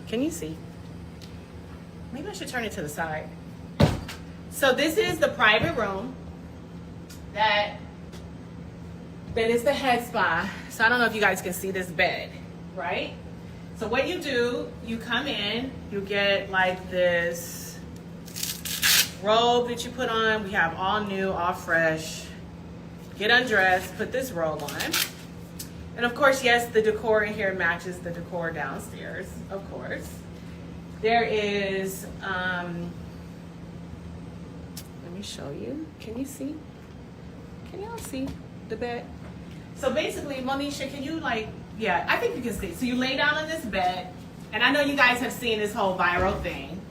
Can you see? Maybe I should turn it to the side. So this is the private room that is the head spa. So I don't know if you guys can see this bed, right? So what you do, you come in, you get like this robe that you put on. We have all new, all fresh. Get undressed, put this robe on. And of course, yes, the decor in here matches the decor downstairs, of course. There is, let me show you. Can you see? Can y'all see the bed? So basically, Monisha, can you yeah, I think you can see. So you lay down on this bed, and I know you guys have seen this whole viral thing,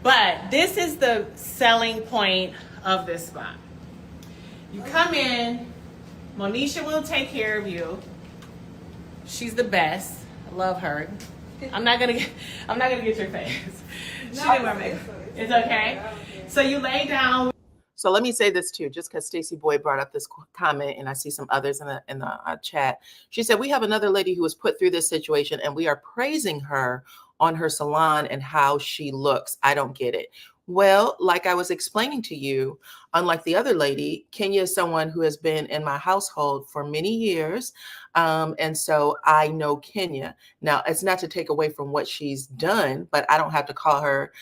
but this is the selling point of this spot. You come in, Monisha will take care of you. She's the best. I love her. I'm not gonna get your face. She didn't wear makeup. It's okay. So you lay down. So let me say this too, just because Stacey Boyd brought up this comment, and I see some others in the chat. She said, we have another lady who was put through this situation, and we are praising her on her salon and how she looks. I don't get it. Well, like I was explaining to you, unlike the other lady, Kenya is someone who has been in my household for many years. And so I know Kenya. Now, it's not to take away from what she's done, but I don't have to call her,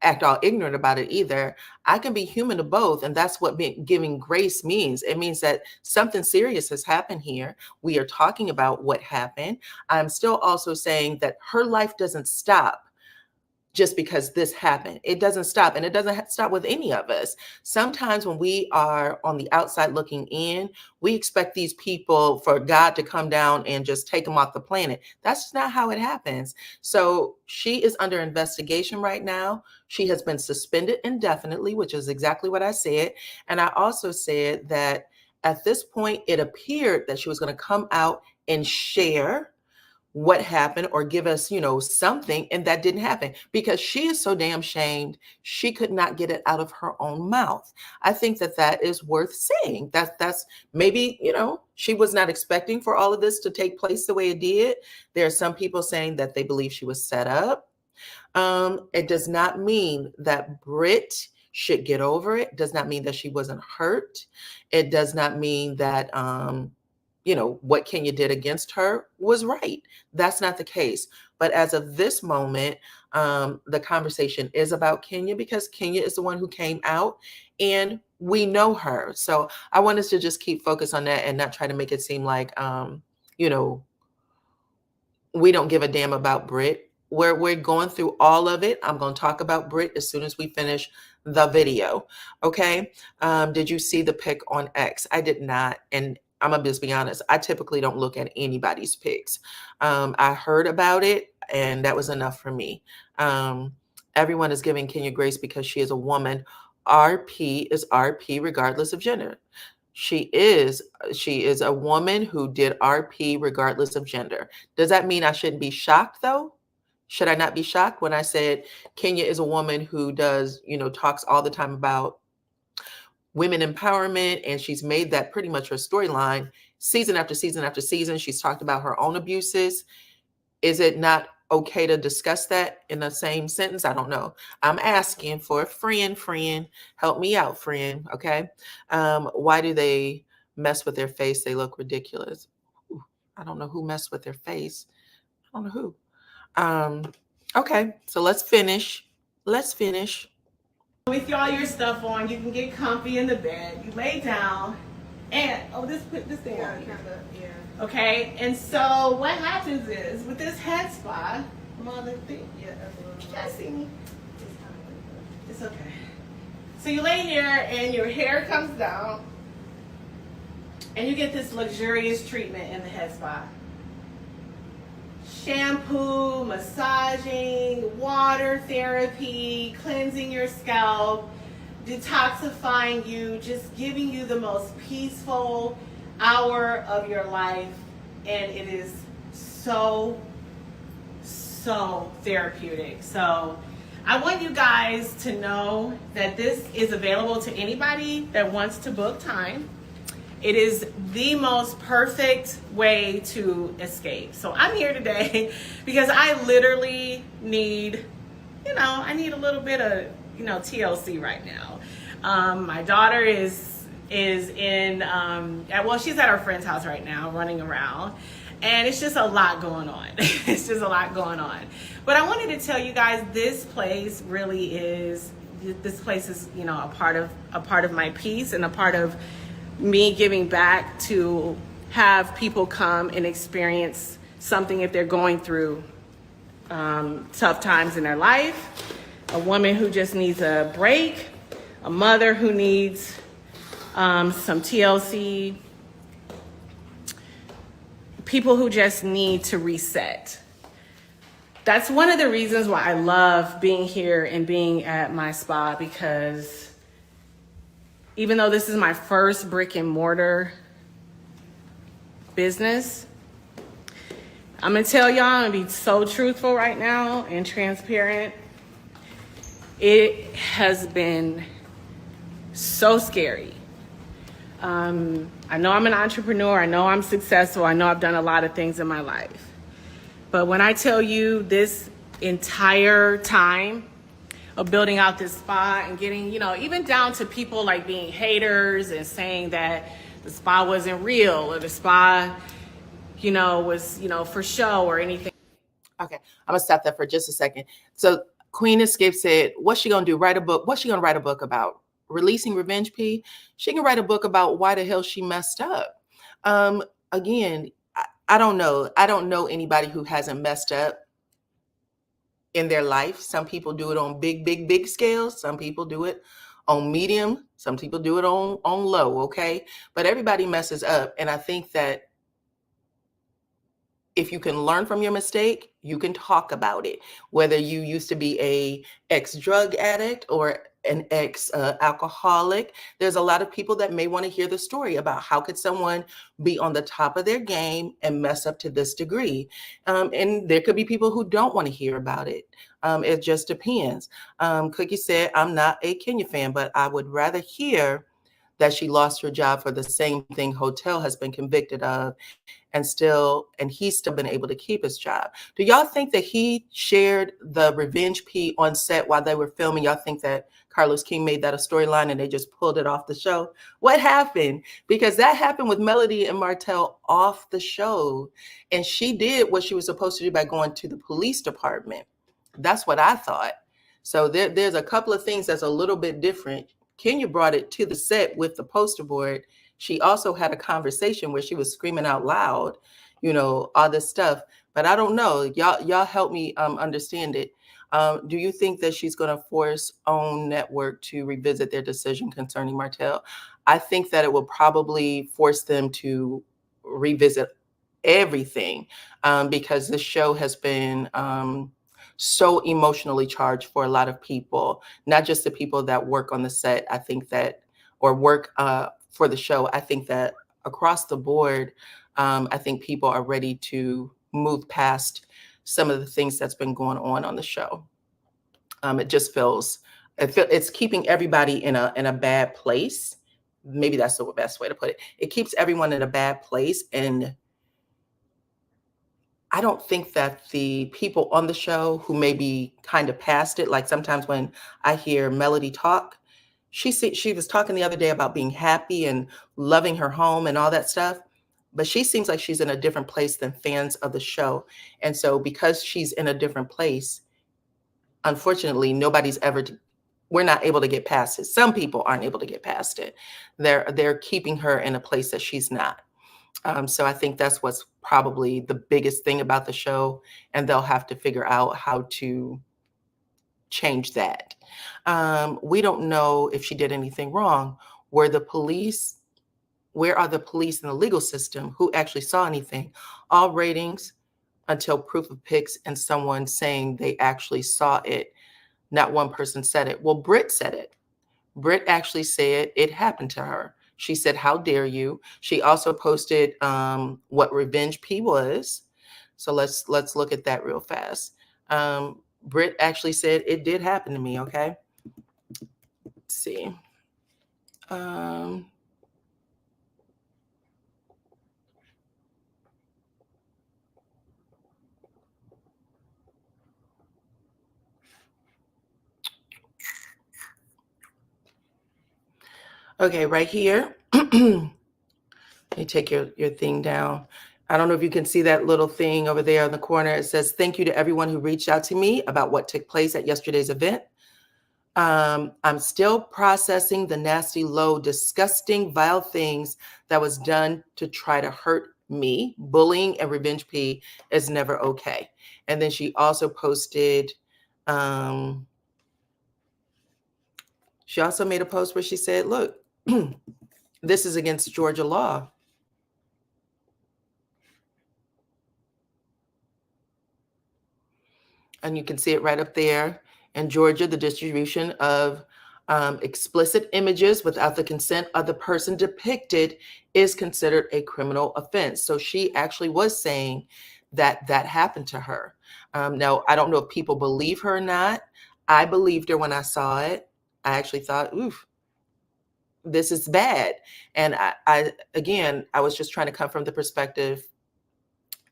act all ignorant about it either. I can be human to both. And that's what giving grace means. It means that something serious has happened here. We are talking about what happened. I'm still also saying that her life doesn't stop just because this happened. It doesn't stop, and it doesn't stop with any of us. Sometimes when we are on the outside looking in, we expect these people for God to come down and just take them off the planet. That's not how it happens. So she is under investigation right now. She has been suspended indefinitely, which is exactly what I said. And I also said that at this point, it appeared that she was going to come out and share what happened or give us, something. And that didn't happen because she is so damn shamed. She could not get it out of her own mouth. I think that is worth saying. That's maybe, she was not expecting for all of this to take place the way it did. There are some people saying that they believe she was set up. It does not mean that Britt should get over it. It does not mean that she wasn't hurt. It does not mean that, what Kenya did against her was right. That's not the case. But as of this moment, the conversation is about Kenya because Kenya is the one who came out and we know her. So I want us to just keep focused on that and not try to make it seem like, we don't give a damn about Britt. We're going through all of it. I'm going to talk about Britt as soon as we finish the video. Okay. Did you see the pic on X? I did not. And I'm gonna just be honest. I typically don't look at anybody's pics. I heard about it, and that was enough for me. Everyone is giving Kenya grace because she is a woman. RP is RP regardless of gender. She is a woman who did RP regardless of gender. Does that mean I shouldn't be shocked though? Should I not be shocked when I said Kenya is a woman who does, talks all the time about women empowerment, and she's made that pretty much her storyline season after season after season. She's talked about her own abuses. Is it not okay to discuss that in the same sentence? I don't know. I'm asking for a friend. Help me out, friend. Okay. Why do they mess with their face? They look ridiculous. Ooh, I don't know who messed with their face. I don't know who. Okay. So let's finish. With all your stuff on, you can get comfy in the bed. You lay down, and put this thing on here. Yeah. Okay, and so what happens is with this head spa, you can't see me. It's okay. So you lay here, and your hair comes down, and you get this luxurious treatment in the head spa. Shampoo, massaging, water therapy, cleansing your scalp, detoxifying you, just giving you the most peaceful hour of your life and it is so therapeutic. So I want you guys to know that this is available to anybody that wants to book time. It is the most perfect way to escape. So I'm here today because I literally need, I need a little bit of, TLC right now. My daughter is in, well, she's at her friend's house right now, running around. And it's just a lot going on. It's just a lot going on. But I wanted to tell you guys, this place really is, a part of my peace and a part of me giving back to have people come and experience something if they're going through tough times in their life. A woman who just needs a break, a mother who needs some TLC, people who just need to reset. That's one of the reasons why I love being here and being at my spa, because even though this is my first brick and mortar business, I'm gonna tell y'all, I'm gonna be so truthful right now and transparent. It has been so scary. I know I'm an entrepreneur. I know I'm successful. I know I've done a lot of things in my life. But when I tell you this entire time of building out this spa and getting, even down to people like being haters and saying that the spa wasn't real or the spa, was, for show or anything. Okay, I'm gonna stop that for just a second. So Queen Escape said, what's she gonna do? Write a book? What's she gonna write a book about? Releasing Revenge P? She can write a book about why the hell she messed up. Again, I don't know. I don't know anybody who hasn't messed up in their life. Some people do it on big scales. Some people do it on medium. Some people do it on low, okay? But everybody messes up. And I think that if you can learn from your mistake, you can talk about it. Whether you used to be a ex-drug addict or an ex-alcoholic, there's a lot of people that may want to hear the story about how could someone be on the top of their game and mess up to this degree. And there could be people who don't want to hear about it. It just depends. Cookie said, I'm not a Kenya fan, but I would rather hear that she lost her job for the same thing Hotel has been convicted of, and he's still been able to keep his job. Do y'all think that he shared the Revenge P on set while they were filming? Y'all think that Carlos King made that a storyline and they just pulled it off the show? What happened? Because that happened with Melody and Martell off the show. And she did what she was supposed to do by going to the police department. That's what I thought. So there's a couple of things that's a little bit different. Kenya brought it to the set with the poster board. She also had a conversation where she was screaming out loud, all this stuff. But I don't know. Y'all help me understand it. Do you think that she's going to force OWN Network to revisit their decision concerning Martell? I think that it will probably force them to revisit everything because this show has been so emotionally charged for a lot of people, not just the people that work on the set. I think that, or work for the show. I think that across the board, I think people are ready to move past some of the things that's been going on the show. It just feels, it's keeping everybody in a bad place. Maybe that's the best way to put it. It keeps everyone in a bad place. And I don't think that the people on the show who may be kind of past it, like sometimes when I hear Melody talk, she was talking the other day about being happy and loving her home and all that stuff, but she seems like she's in a different place than fans of the show. And so because she's in a different place, unfortunately, we're not able to get past it. Some people aren't able to get past it. They're keeping her in a place that she's not. So I think that's what's probably the biggest thing about the show, and they'll have to figure out how to change that. We don't know if she did anything wrong. Where are the police in the legal system who actually saw anything? All ratings until proof of pics and someone saying they actually saw it. Not one person said it. Well, Britt said it. Britt actually said it happened to her. She said, "How dare you?" She also posted what revenge P was. So let's look at that real fast. Britt actually said it did happen to me. Okay, let's see. Okay, right here. Let me take your thing down. I don't know if you can see that little thing over there in the corner. It says, "Thank you to everyone who reached out to me about what took place at yesterday's event. I'm still processing the nasty, low, disgusting, vile things that was done to try to hurt me. Bullying and revenge P is never okay." And then she also posted, she also made a post where she said, "Look, this is against Georgia law." And you can see it right up there. In Georgia, the distribution of explicit images without the consent of the person depicted is considered a criminal offense. So she actually was saying that that happened to her. Now, I don't know if people believe her or not. I believed her when I saw it. I actually thought, oof, this is bad. And again, I was just trying to come from the perspective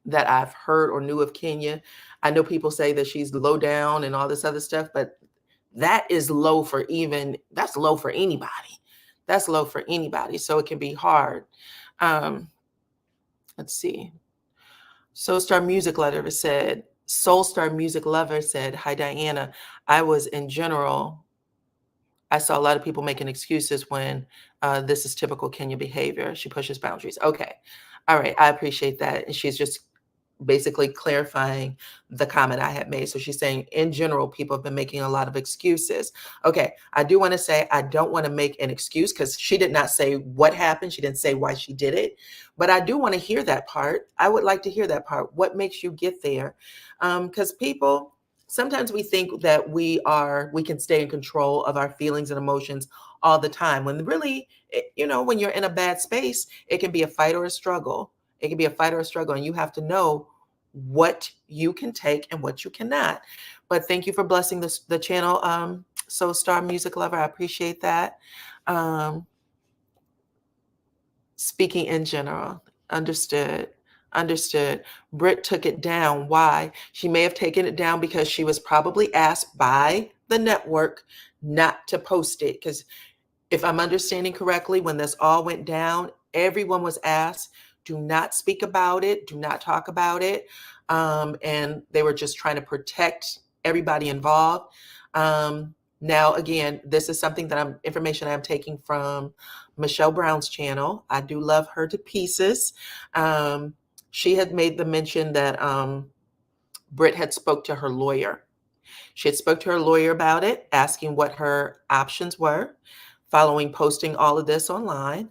that I've heard or knew of Kenya. I know people say that she's low down and all this other stuff, but that is low for that's low for anybody. That's low for anybody. So it can be hard. Let's see. Soulstar Music Lover said, Soulstar Music Lover said, "Hi, Diana. I was in general. I saw a lot of people making excuses when this is typical Kenya behavior. She pushes boundaries." Okay. All right. I appreciate that. And she's just basically clarifying the comment I had made. So she's saying, in general, people have been making a lot of excuses. Okay, I do want to say I don't want to make an excuse because she did not say what happened. She didn't say why she did it. But I do want to hear that part. I would like to hear that part. What makes you get there? Because people, sometimes we think that we can stay in control of our feelings and emotions all the time. When really, when you're in a bad space, it can be a fight or a struggle. It can be a fight or a struggle, and you have to know what you can take and what you cannot. But thank you for blessing the channel, Soulstar Music Lover. I appreciate that. Speaking in general, understood. Britt took it down. Why? She may have taken it down because she was probably asked by the network not to post it. Because if I'm understanding correctly, when this all went down, everyone was asked, do not speak about it, do not talk about it. And they were just trying to protect everybody involved. Now, again, this is something that information I'm taking from Michelle Brown's channel. I do love her to pieces. She had made the mention that Britt had spoke to her lawyer. She had spoke to her lawyer about it, asking what her options were following posting all of this online.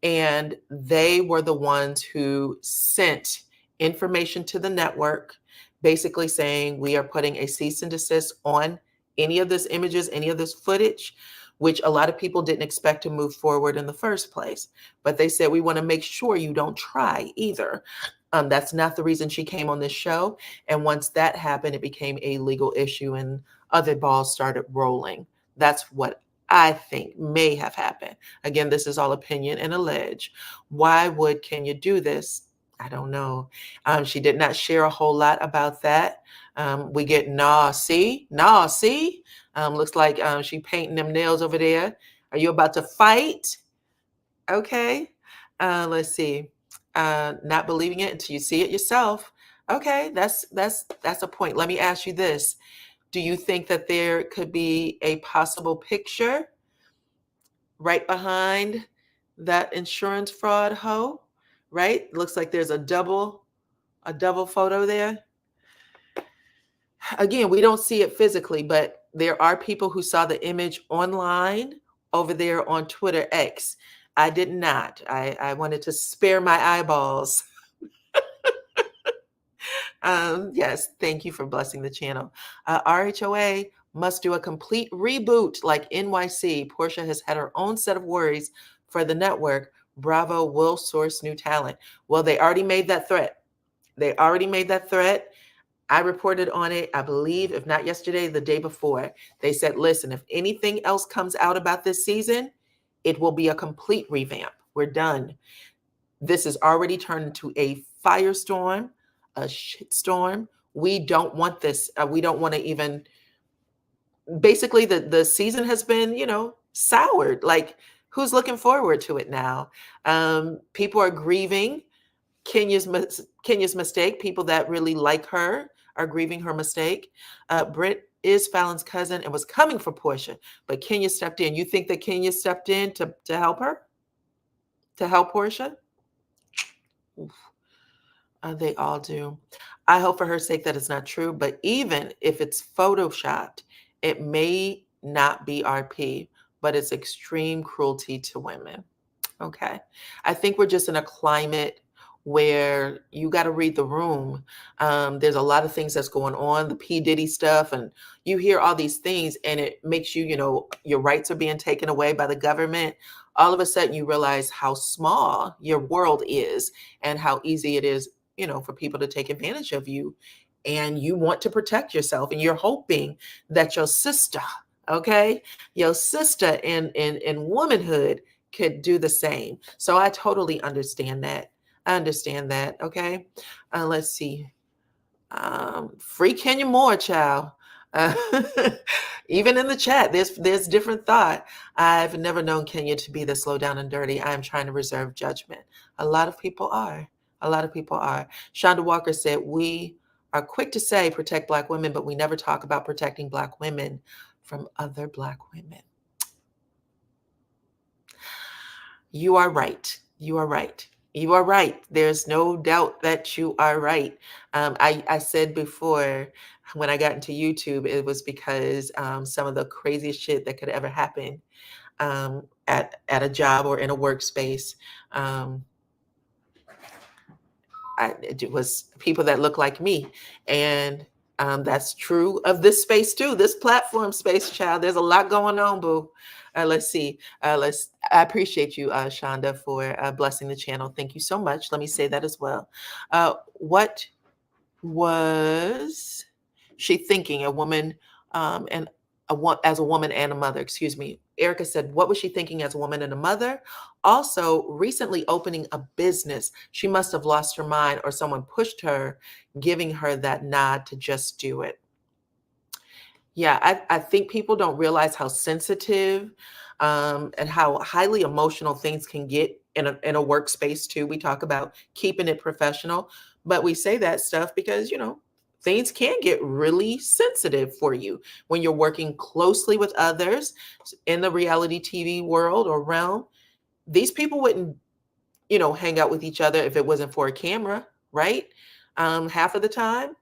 And they were the ones who sent information to the network, basically saying, we are putting a cease and desist on any of this images, any of this footage, which a lot of people didn't expect to move forward in the first place. But they said, we want to make sure you don't try either. That's not the reason she came on this show. And once that happened, it became a legal issue and other balls started rolling. That's what I think may have happened. Again, this is all opinion and allege. Why would Kenya do this? I don't know. She did not share a whole lot about that. We get see. Looks like she painting them nails over there. Are you about to fight? Okay. Let's see. Not believing it until you see it yourself. Okay, that's a point. Let me ask you this. Do you think that there could be a possible picture right behind that insurance fraud hoe? Right? Looks like there's a double photo there. Again, we don't see it physically, but there are people who saw the image online over there on Twitter X. I did not. I wanted to spare my eyeballs. Yes, thank you for blessing the channel. RHOA must do a complete reboot like NYC. Portia has had her own set of worries for the network, Bravo will source new talent. Well, they already made that threat. They already made that threat. I reported on it, I believe, if not yesterday, the day before. They said, listen, if anything else comes out about this season, it will be a complete revamp. We're done. This has already turned into a firestorm, a shitstorm. We don't want this. We don't want to even, basically the season has been, soured. Like, who's looking forward to it now? People are grieving Kenya's mistake. People that really like her are grieving her mistake. Britt is Fallon's cousin and was coming for Portia, but Kenya stepped in. You think that Kenya stepped in to help her? To help Portia? Oof. They all do. I hope for her sake that it's not true, but even if it's photoshopped, it may not be RP, but it's extreme cruelty to women. Okay. I think we're just in a climate where you got to read the room. There's a lot of things that's going on, the P. Diddy stuff, and you hear all these things and it makes you, your rights are being taken away by the government. All of a sudden you realize how small your world is and how easy it is, for people to take advantage of you. And you want to protect yourself and you're hoping that your sister, your sister in womanhood could do the same. So I totally understand that. Okay. Let's see. Free Kenya Moore, child. Even in the chat, there's different thought. I've never known Kenya to be this low down and dirty. I am trying to reserve judgment. A lot of people are. Shonda Walker said, we are quick to say protect Black women, but we never talk about protecting Black women from other Black women. You are right. There's no doubt that you are right. I said before, when I got into YouTube, it was because some of the craziest shit that could ever happen at a job or in a workspace. It was people that look like me. And that's true of this space too, this platform space, child. There's a lot going on, boo. Let's see. I appreciate you, Shonda, for blessing the channel. Thank you so much. Let me say that as well. What was she thinking? A woman as a woman and a mother, excuse me. Erica said, what was she thinking as a woman and a mother? Also, recently opening a business. She must have lost her mind or someone pushed her, giving her that nod to just do it. Yeah, I think people don't realize how sensitive and how highly emotional things can get in a workspace too. We talk about keeping it professional, but we say that stuff because, things can get really sensitive for you when you're working closely with others in the reality TV world or realm. These people wouldn't, hang out with each other if it wasn't for a camera, right? Half of the time,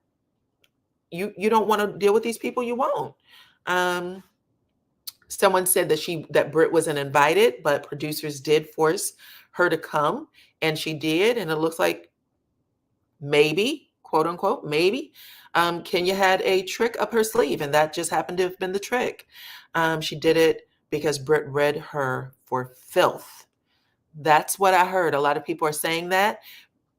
you don't want to deal with these people, you won't. Someone said that Britt wasn't invited, but producers did force her to come, and she did, and it looks like maybe, quote unquote, maybe, Kenya had a trick up her sleeve, and that just happened to have been the trick. She did it because Britt read her for filth. That's what I heard. A lot of people are saying that.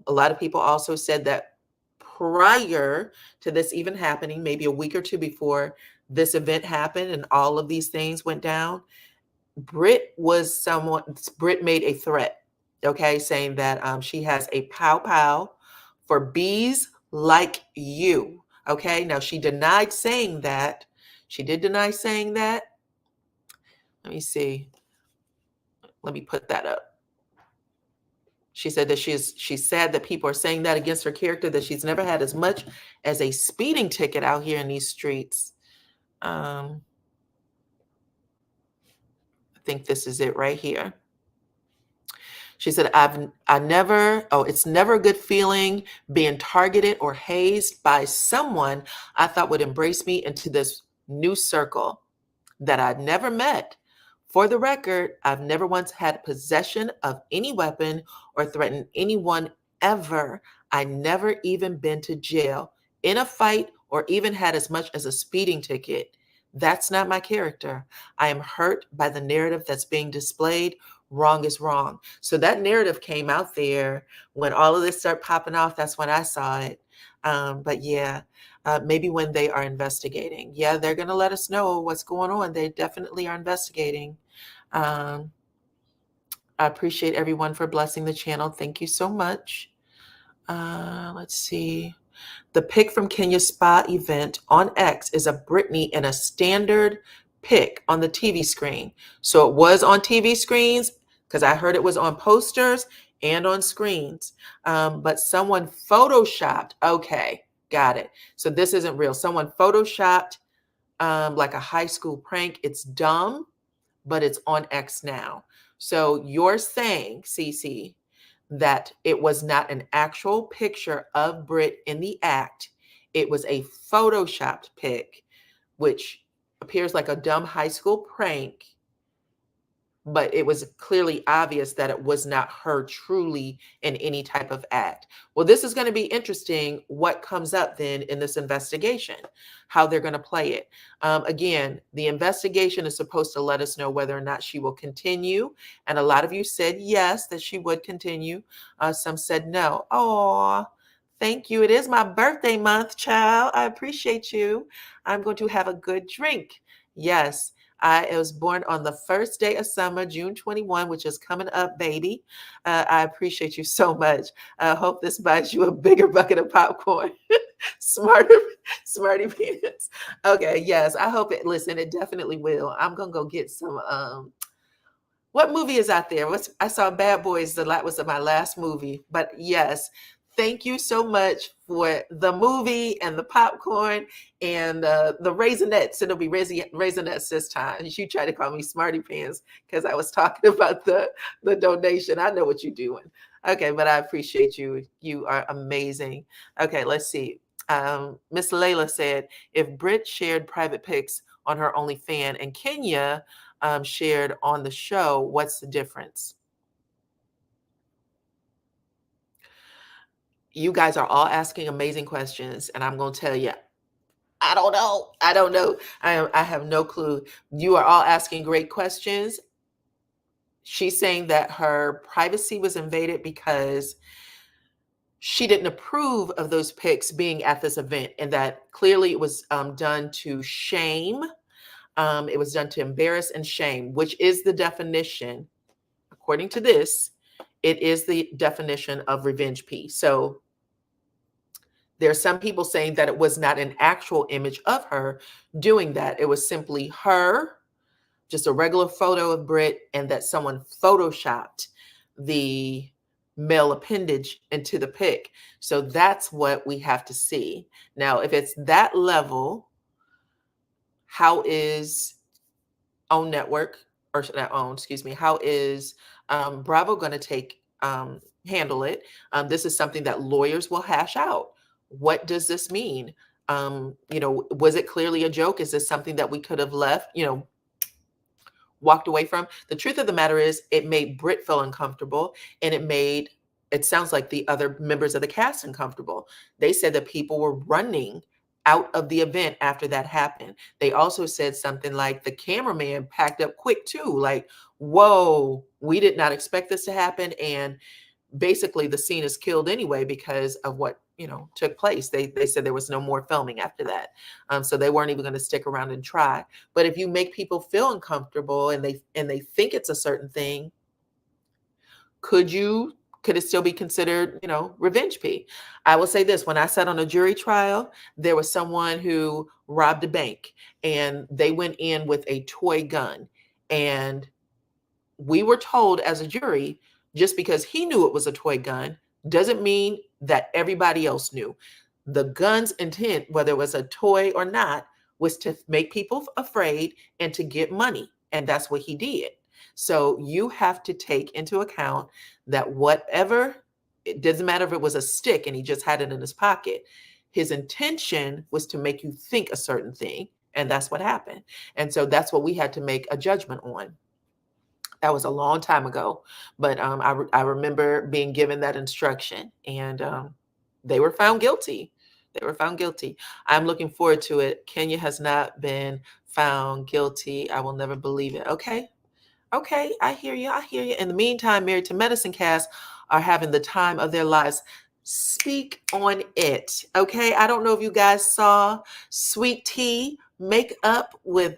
A lot of people also said that prior to this even happening, maybe a week or two before this event happened and all of these things went down, Britt made a threat, saying that she has a pow for bees like you. Now she denied saying that. She did deny saying that. Let me see. Let me put that up. She said that she's sad that people are saying that against her character, that she's never had as much as a speeding ticket out here in these streets. I think this is it right here. She said, it's never a good feeling being targeted or hazed by someone I thought would embrace me into this new circle that I'd never met. For the record, I've never once had possession of any weapon or threatened anyone ever. I never even been to jail, in a fight, or even had as much as a speeding ticket. That's not my character. I am hurt by the narrative that's being displayed. wrong is wrong. So that narrative came out there when all of this started popping off. That's when I saw it. But yeah, maybe when they are investigating. Yeah, they're going to let us know what's going on. They definitely are investigating. I appreciate everyone for blessing the channel. Thank you so much. Let's see. The pic from Kenya's spa event on X is a Brittany in a standard pic on the TV screen. So it was on TV screens because I heard it was on posters and on screens. But someone photoshopped. Okay, got it. So this isn't real. Someone photoshopped like a high school prank. It's dumb, but it's on X now. So you're saying, Cece, that it was not an actual picture of Britt in the act. It was a photoshopped pic, which appears like a dumb high school prank, but it was clearly obvious that it was not her truly in any type of act. Well, this is going to be interesting what comes up then in this investigation, how they're going to play it. Again, the investigation is supposed to let us know whether or not she will continue. And a lot of you said yes, that she would continue. Some said no. Oh, thank you. It is my birthday month, child. I appreciate you. I'm going to have a good drink. Yes. I was born on the first day of summer, June 21, which is coming up, baby. I appreciate you so much. I hope this buys you a bigger bucket of popcorn. Smarty pants. Okay, yes, I hope it, listen, it definitely will. I'm going to go get some, what movie is out there? I saw Bad Boys, that was my last movie. But yes, thank you so much for the movie and the popcorn and the Raisinets. It'll be Raisinets this time. You try to call me Smarty Pants because I was talking about the donation. I know what you're doing. Okay, but I appreciate you. You are amazing. Okay, let's see. Miss Layla said, if Britt shared private pics on her OnlyFans and Kenya shared on the show, what's the difference? You guys are all asking amazing questions, and I'm going to tell you, I don't know. I have no clue. You are all asking great questions. She's saying that her privacy was invaded because she didn't approve of those pics being at this event, and that clearly it was done to shame. It was done to embarrass and shame, which is the definition, according to this, it is the definition of revenge P. So there are some people saying that it was not an actual image of her doing that. It was simply her, just a regular photo of Britt, and that someone photoshopped the male appendage into the pic. So that's what we have to see. Now, if it's that level, how is OWN Network, or not OWN, excuse me, how is Bravo going to handle it? This is something that lawyers will hash out. What does this mean? Was it clearly a joke? Is this something that we could have left, walked away from? The truth of the matter is it made Britt feel uncomfortable, and it sounds like the other members of the cast uncomfortable. They said that people were running out of the event after that happened. They also said something like the cameraman packed up quick too, like, whoa, we did not expect this to happen. And basically the scene is killed anyway because of what took place. They said there was no more filming after that. So they weren't even going to stick around and try. But if you make people feel uncomfortable and they think it's a certain thing, could it still be considered, revenge P? I will say this, when I sat on a jury trial, there was someone who robbed a bank and they went in with a toy gun. And we were told as a jury, just because he knew it was a toy gun doesn't mean that everybody else knew. The gun's intent, whether it was a toy or not, was to make people afraid and to get money. And that's what he did. So you have to take into account that whatever, it doesn't matter if it was a stick and he just had it in his pocket, his intention was to make you think a certain thing. And that's what happened. And so that's what we had to make a judgment on. That was a long time ago, but I remember being given that instruction, and they were found guilty. They were found guilty. I'm looking forward to it. Kenya has not been found guilty. I will never believe it. Okay. Okay, I hear you. I hear you. In the meantime, Married to Medicine cast are having the time of their lives. Speak on it. Okay. I don't know if you guys saw Sweet Tea make up with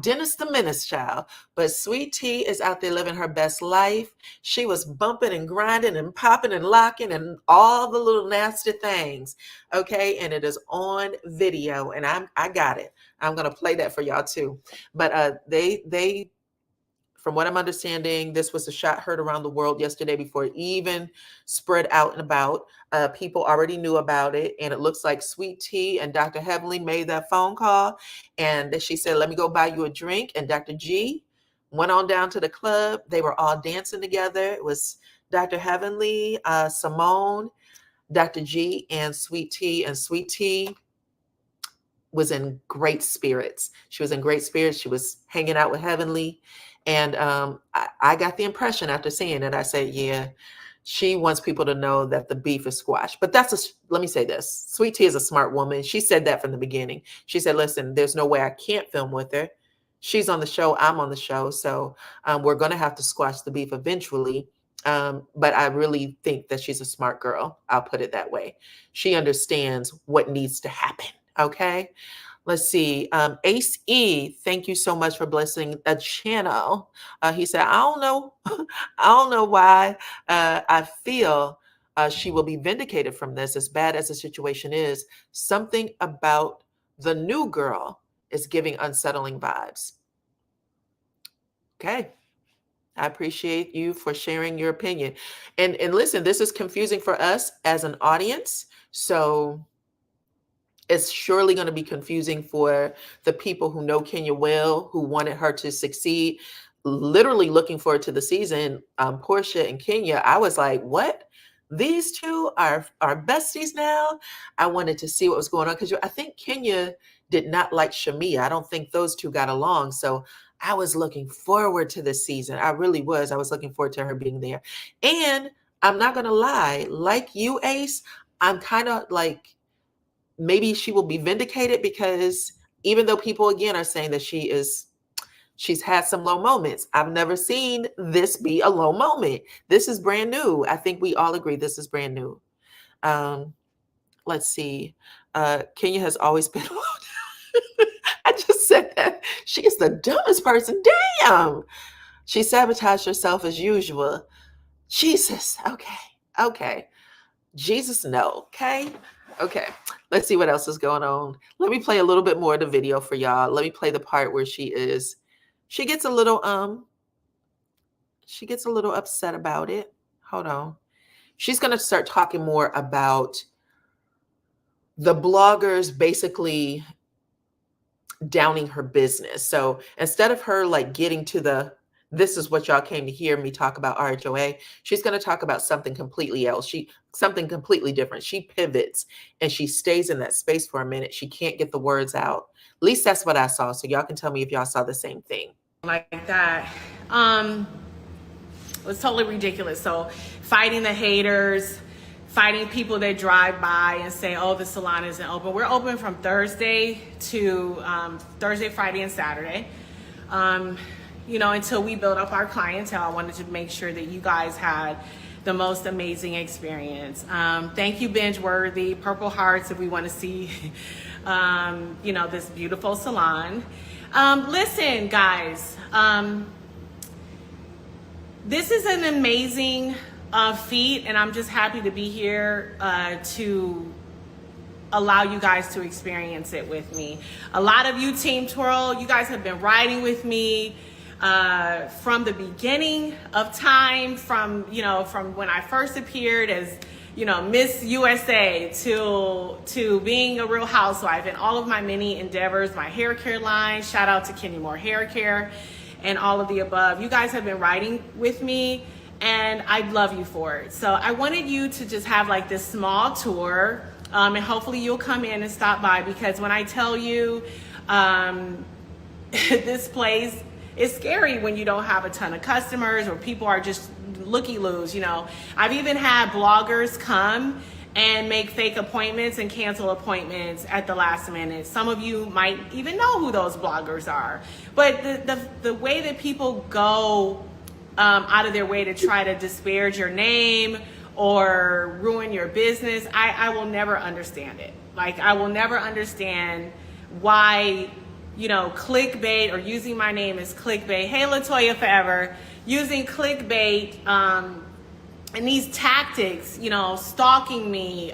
Dennis the Menace child, but Sweet Tea is out there living her best life. She was bumping and grinding and popping and locking and all the little nasty things. Okay. And it is on video and I got it. I'm going to play that for y'all too. But they from what I'm understanding, this was a shot heard around the world yesterday before it even spread out and about. People already knew about it, and it looks like Sweet Tea and Dr. Heavenly made that phone call, and she said, "Let me go buy you a drink." And Dr. G went on down to the club. They were all dancing together. It was Dr. Heavenly, Simone, Dr. G, and Sweet Tea. And Sweet Tea was in great spirits. She was in great spirits. She was hanging out with Heavenly. And I got the impression after seeing it, I said, yeah, she wants people to know that the beef is squashed. But let me say this. Sweet Tea is a smart woman. She said that from the beginning. She said, listen, there's no way I can't film with her. She's on the show. I'm on the show. So we're going to have to squash the beef eventually. But I really think that she's a smart girl. I'll put it that way. She understands what needs to happen. Okay. Let's see. Ace E, thank you so much for blessing the channel. He said, I don't know. I don't know why I feel she will be vindicated from this. As bad as the situation is, something about the new girl is giving unsettling vibes. Okay. I appreciate you for sharing your opinion. And listen, this is confusing for us as an audience. So it's surely going to be confusing for the people who know Kenya well, who wanted her to succeed, literally looking forward to the season. Portia and Kenya, I was like, what? These two are besties now? I wanted to see what was going on because I think Kenya did not like Shamia. I don't think those two got along. So I was looking forward to this season. I really was. I was looking forward to her being there. And I'm not going to lie, like you, Ace, I'm kind of like, maybe she will be vindicated because even though people again are saying that she's had some low moments, I've never seen this be a low moment. This is brand new. I think we all agree this is brand new. Let's see. Kenya has always been low. I just said that. She is the dumbest person. Damn. She sabotaged herself as usual. Jesus. Okay. Jesus, no. Okay. Let's see what else is going on. Let me play a little bit more of the video for y'all. Let me play the part where she gets a little upset about it. Hold on. She's going to start talking more about the bloggers basically downing her business. So instead of her like getting to this is what y'all came to hear me talk about RHOA, she's going to talk about something completely else. Something completely different. She pivots and she stays in that space for a minute. She can't get the words out. At least that's what I saw. So y'all can tell me if y'all saw the same thing. Like that. It was totally ridiculous. So fighting the haters, fighting people that drive by and say, oh, the salon isn't open. We're open from Thursday to Thursday, Friday, and Saturday. Until we build up our clientele, I wanted to make sure that you guys had the most amazing experience. Thank you, Binge Worthy, Purple Hearts, if we want to see, this beautiful salon. Listen, guys, this is an amazing feat, and I'm just happy to be here to allow you guys to experience it with me. A lot of you, Team Twirl, you guys have been riding with me from the beginning of time, from when I first appeared as Miss USA to being a Real Housewife and all of my many endeavors, my hair care line. Shout out to Kenny Moore Hair Care and all of the above. You guys have been riding with me and I love you for it. So I wanted you to just have like this small tour, and hopefully you'll come in and stop by, because when I tell you this place is scary when you don't have a ton of customers or people are just looky-loos. I've even had bloggers come and make fake appointments and cancel appointments at the last minute. Some of you might even know who those bloggers are. But the way that people go out of their way to try to disparage your name or ruin your business, I will never understand it. Like, I will never understand why, you know, clickbait or using my name as clickbait. Hey, Latoya Forever, using clickbait and these tactics, you know, stalking me,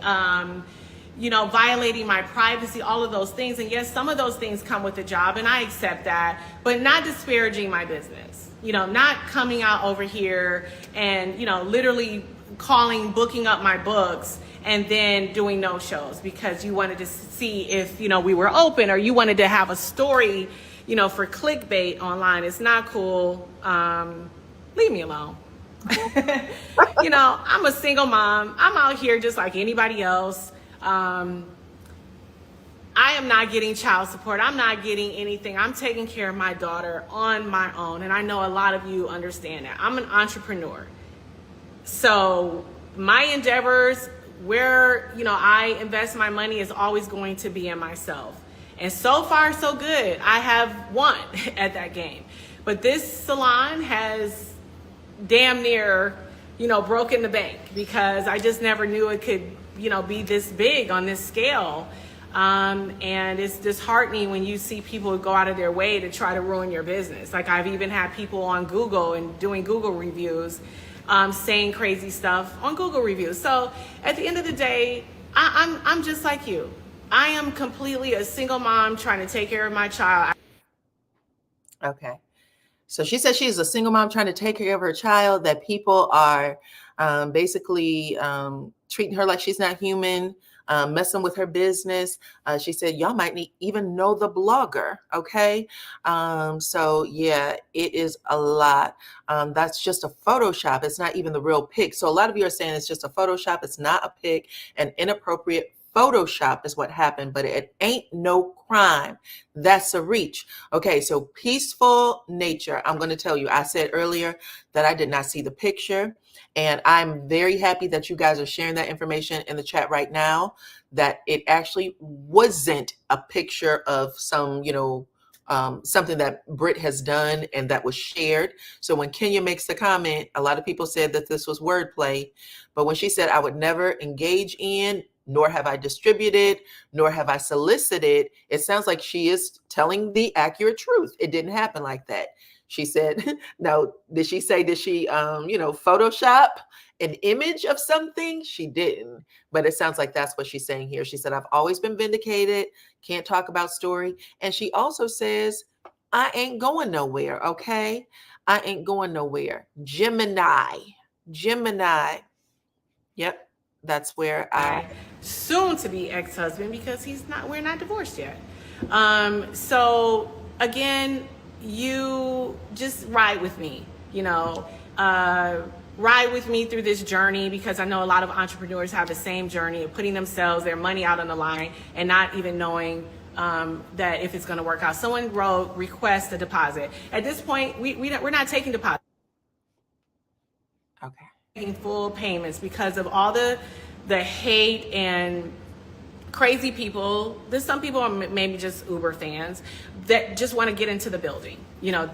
you know, violating my privacy, all of those things. And yes, some of those things come with the job, and I accept that, but not disparaging my business, you know, not coming out over here and, you know, literally booking up my books and then doing no shows because you wanted to see if, you know, we were open, or you wanted to have a story, you know, for clickbait online. It's not cool. Leave me alone. You know, I'm a single mom. I'm out here just like anybody else. I am not getting child support. I'm not getting anything. I'm taking care of my daughter on my own. And I know a lot of you understand that. I'm an entrepreneur. So my endeavors, where, you know, I invest my money is always going to be in myself. And so far, so good. I have won at that game. But this salon has damn near, you know, broken the bank, because I just never knew it could, you know, be this big on this scale. And it's disheartening when you see people go out of their way to try to ruin your business. Like, I've even had people on Google and doing Google reviews, saying crazy stuff on Google reviews. So at the end of the day, I'm just like you. I am completely a single mom trying to take care of my child. Okay. So she says she's a single mom trying to take care of her child, that people are basically treating her like she's not human, messing with her business. She said, y'all might even know the blogger. Okay. So yeah, it is a lot. That's just a Photoshop. It's not even the real pic. So a lot of you are saying it's just a Photoshop. It's not a pic. An inappropriate Photoshop is what happened, but it ain't no crime. That's a reach. Okay, so peaceful nature. I'm going to tell you, I said earlier that I did not see the picture, and I'm very happy that you guys are sharing that information in the chat right now, that it actually wasn't a picture of some, you know, something that Britt has done and that was shared. So when Kenya makes the comment, a lot of people said that this was wordplay, but when she said, I would never engage in, nor have I distributed, nor have I solicited, it sounds like she is telling the accurate truth. It didn't happen like that. She said, now, did she say, did she, you know, Photoshop an image of something? She didn't, but it sounds like that's what she's saying here. She said, I've always been vindicated, can't talk about story. And she also says, I ain't going nowhere, okay? I ain't going nowhere. Gemini. Yep. That's where I soon to be ex-husband, because we're not divorced yet. So again, you just ride with me, you know, ride with me through this journey, because I know a lot of entrepreneurs have the same journey of putting their money out on the line and not even knowing that if it's going to work out. Someone wrote, request a deposit. At this point, we're not taking deposits. okay. Full payments because of all the hate and crazy people. There's some people are maybe just Uber fans that just want to get into the building, you know,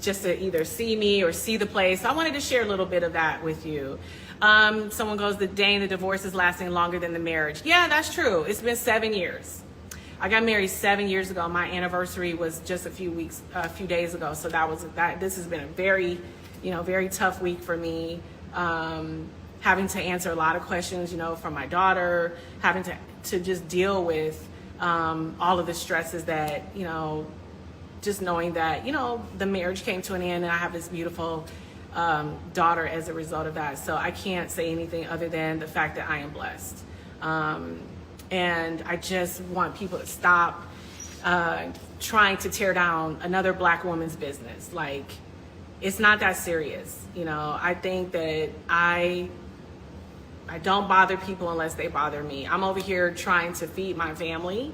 just to either see me or see the place. So I wanted to share a little bit of that with you. Someone goes, the Dane, the divorce is lasting longer than the marriage. Yeah, that's true. It's been 7 years. I got married 7 years ago. My anniversary was just a few days ago. So this has been a very tough week for me, having to answer a lot of questions, you know, from my daughter, having to just deal with all of the stresses that, you know, just knowing that, you know, the marriage came to an end and I have this beautiful daughter as a result of that. So I can't say anything other than the fact that I am blessed. And I just want people to stop trying to tear down another Black woman's business. Like, it's not that serious. You know, I think that I don't bother people unless they bother me. I'm over here trying to feed my family.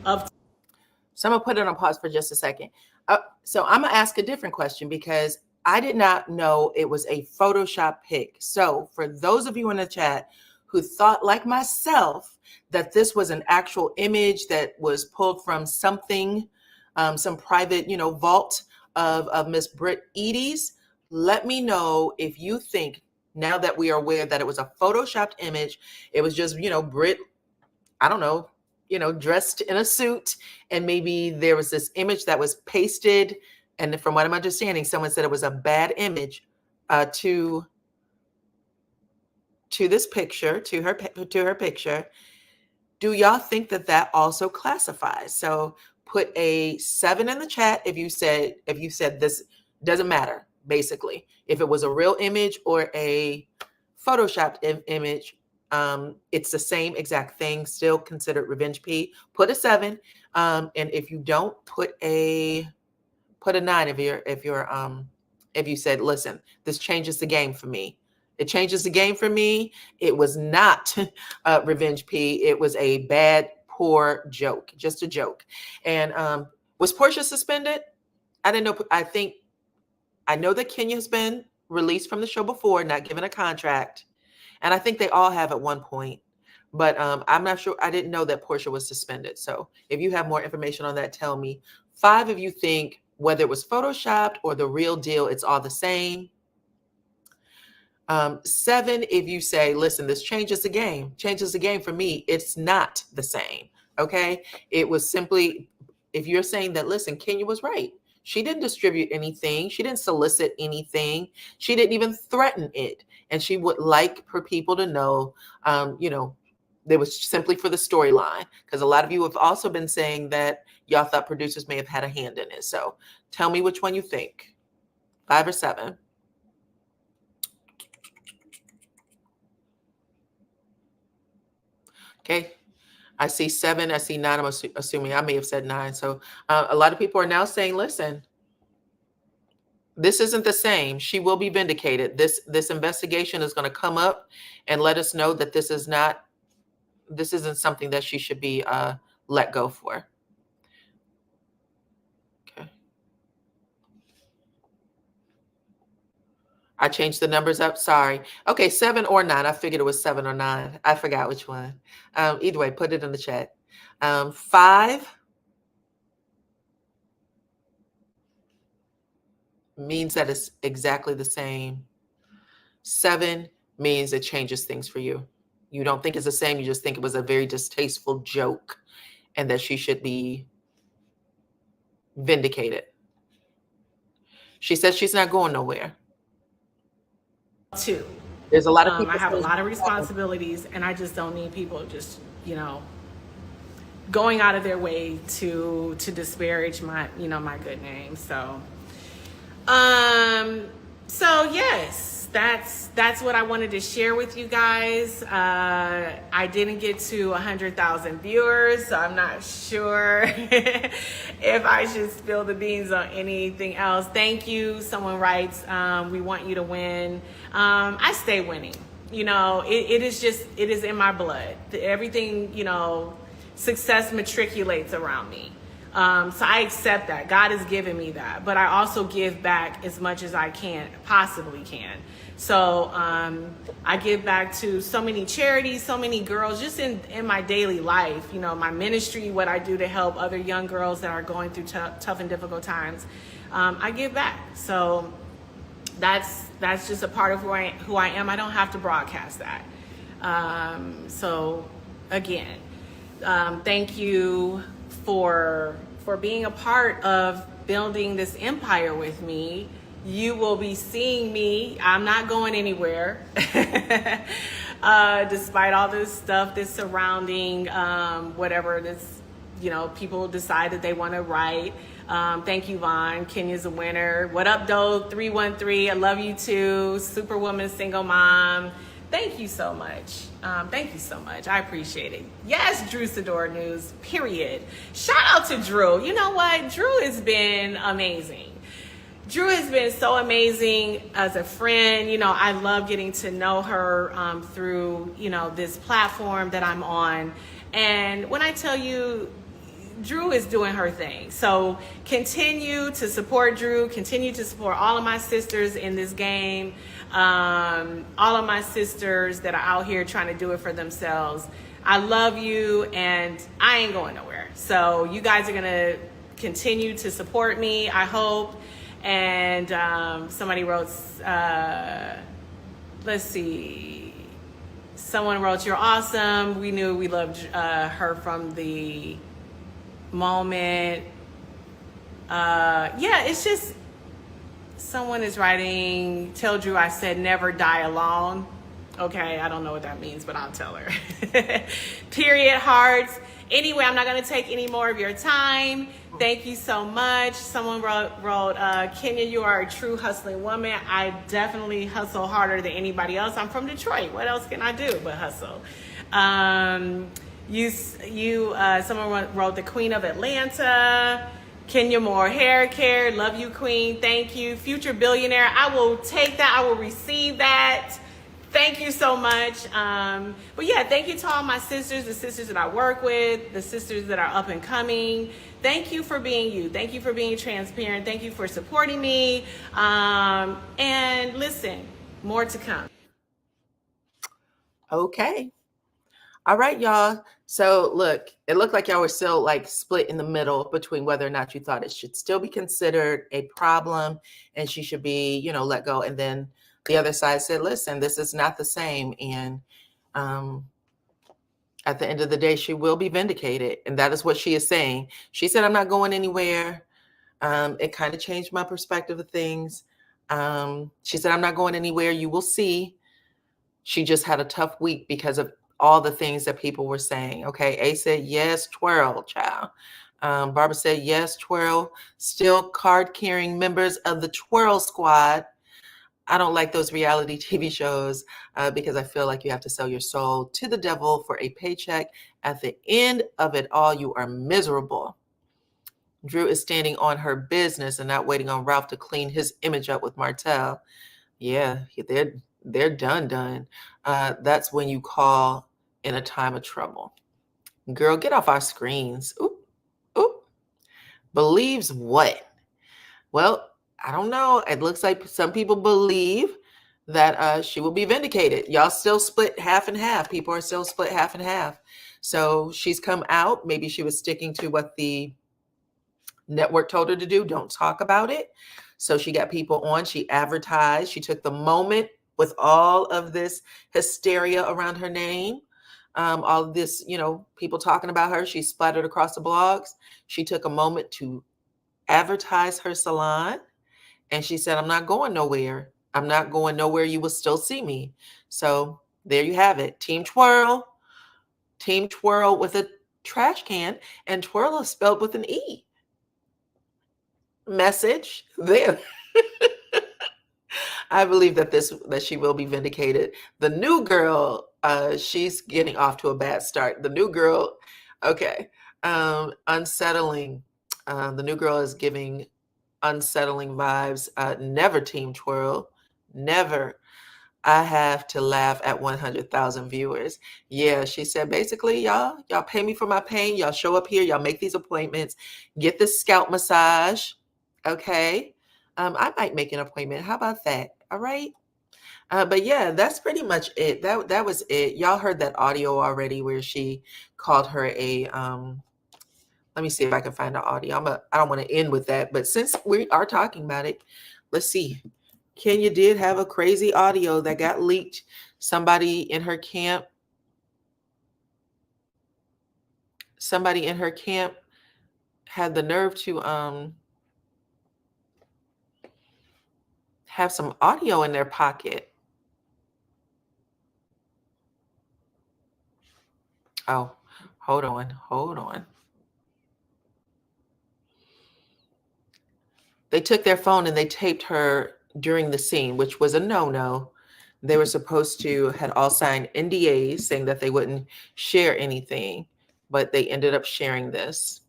So I'm gonna put it on pause for just a second. So I'm gonna ask a different question, because I did not know it was a Photoshop pic. So for those of you in the chat who thought, like myself, that this was an actual image that was pulled from something, some private, vault of Miss Britt Edie's, let me know if you think, now that we are aware that it was a Photoshopped image, it was just, Britt, I don't know, dressed in a suit, and maybe there was this image that was pasted. And from what I'm understanding, someone said it was a bad image to this picture, to her picture. Do y'all think that that also classifies? So put a 7 in the chat if you said this doesn't matter. Basically, if it was a real image or a photoshopped image, it's the same exact thing. Still considered revenge P. Put a 7, and if you don't, put a 9 if you said, listen, this changes the game for me. It changes the game for me. It was not revenge P. It was a bad, poor joke, just a joke. And was Portia suspended? I didn't know. I know that Kenya has been released from the show before, not given a contract. And I think they all have at one point. But I'm not sure. I didn't know that Portia was suspended. So if you have more information on that, tell me. 5 of you think whether it was Photoshopped or the real deal, it's all the same. 7, if you say, listen, this changes the game for me. It's not the same. Okay. It was simply, if you're saying that, listen, Kenya was right. She didn't distribute anything. She didn't solicit anything. She didn't even threaten it. And she would like for people to know, it was simply for the storyline. Because a lot of you have also been saying that y'all thought producers may have had a hand in it. So tell me which one you think, 5 or 7. Okay. I see 7. I see 9. I'm assuming I may have said 9. So a lot of people are now saying, listen, this isn't the same. She will be vindicated. This investigation is going to come up and let us know that this isn't something that she should be let go for. Okay. I changed the numbers up. Sorry. Okay, 7 or 9. I figured it was 7 or 9. I forgot which one. Either way, put it in the chat. 5 means that it's exactly the same. 7 means it changes things for you. You don't think it's the same. You just think it was a very distasteful joke and that she should be vindicated. She says she's not going nowhere. 2. There's a lot of people. I have a lot of responsibilities, and I just don't need people just, going out of their way to disparage my, my good name. So, yes, that's what I wanted to share with you guys. I didn't get to 100,000 viewers, so I'm not sure if I should spill the beans on anything else. Thank you. Someone writes, we want you to win. I stay winning. It is in my blood. Everything, success matriculates around me. So I accept that. God has given me that. But I also give back as much as I possibly can. So I give back to so many charities, so many girls, just in my daily life. My ministry, what I do to help other young girls that are going through tough and difficult times. I give back. So that's just a part of who I am. I don't have to broadcast that. So again, thank you for being a part of building this empire with me. You will be seeing me. I'm not going anywhere. Despite all this stuff that's surrounding whatever this, people decide that they want to write. Thank you, Vaughn. Kenya's a winner. What up, Doe 313? I love you too. Superwoman, single mom. Thank you so much. Thank you so much. I appreciate it. Yes, Drew Sador News, period. Shout out to Drew. You know what? Drew has been amazing. Drew has been so amazing as a friend. I love getting to know her through, this platform that I'm on. And when I tell you, Drew is doing her thing. So continue to support Drew. Continue to support all of my sisters in this game. All of my sisters that are out here trying to do it for themselves. I love you, and I ain't going nowhere. So you guys are going to continue to support me, I hope. And somebody wrote, let's see. Someone wrote, "You're awesome. We knew we loved her from the moment." Yeah, it's just, someone is writing, "Tell Drew I said never die alone." Okay, I don't know what that means, but I'll tell her. Period, hearts. Anyway, I'm not going to take any more of your time. Thank you so much. Someone wrote, "Kenya, you are a true hustling woman." I definitely hustle harder than anybody else. I'm from Detroit. What else can I do but hustle? Someone wrote, "The Queen of Atlanta. Kenya Moore hair care. Love you, Queen. Thank you. Future billionaire." I will take that. I will receive that. Thank you so much. But yeah, thank you to all my sisters, the sisters that I work with, the sisters that are up and coming. Thank you for being you. Thank you for being transparent. Thank you for supporting me. And listen, more to come. Okay. All right, y'all. So look, it looked like y'all were still like split in the middle between whether or not you thought it should still be considered a problem and she should be, let go. And then the other side said, listen, this is not the same. And at the end of the day, she will be vindicated. And that is what she is saying. She said, "I'm not going anywhere." It kind of changed my perspective of things. She said, "I'm not going anywhere. You will see." She just had a tough week because of all the things that people were saying. Okay. A said, "Yes, twirl, child." Barbara said, "Yes, twirl." Still card carrying members of the twirl squad. I don't like those reality TV shows because I feel like you have to sell your soul to the devil for a paycheck. At the end of it all, you are miserable. Drew is standing on her business and not waiting on Ralph to clean his image up with Martell. Yeah, they're done. That's when you call in a time of trouble. Girl, get off our screens. Oop. Believes what? Well, I don't know. It looks like some people believe that she will be vindicated. Y'all still split half and half. People are still split half and half. So she's come out. Maybe she was sticking to what the network told her to do. Don't talk about it. So she got people on. She advertised. She took the moment with all of this hysteria around her name. All of this, people talking about her. She splattered across the blogs. She took a moment to advertise her salon. And she said, "I'm not going nowhere. I'm not going nowhere. You will still see me." So there you have it. Team twirl with a trash can, and twirl is spelled with an E. Message there. I believe that she will be vindicated. The new girl, she's getting off to a bad start. The new girl, okay, unsettling. The new girl is giving unsettling vibes. Never team twirl. Never. I have to laugh at 100,000 viewers. Yeah, she said, basically, y'all pay me for my pain. Y'all show up here. Y'all make these appointments. Get this scalp massage. Okay. I might make an appointment. How about that? All right. But yeah, that's pretty much it. That was it. Y'all heard that audio already where she called her a let me see if I can find the audio. I don't want to end with that, but since we are talking about it, let's see. Kenya did have a crazy audio that got leaked. Somebody in her camp had the nerve to have some audio in their pocket. Oh, hold on. They took their phone and they taped her during the scene, which was a no-no. They were supposed to had all signed NDAs saying that they wouldn't share anything, but they ended up sharing this.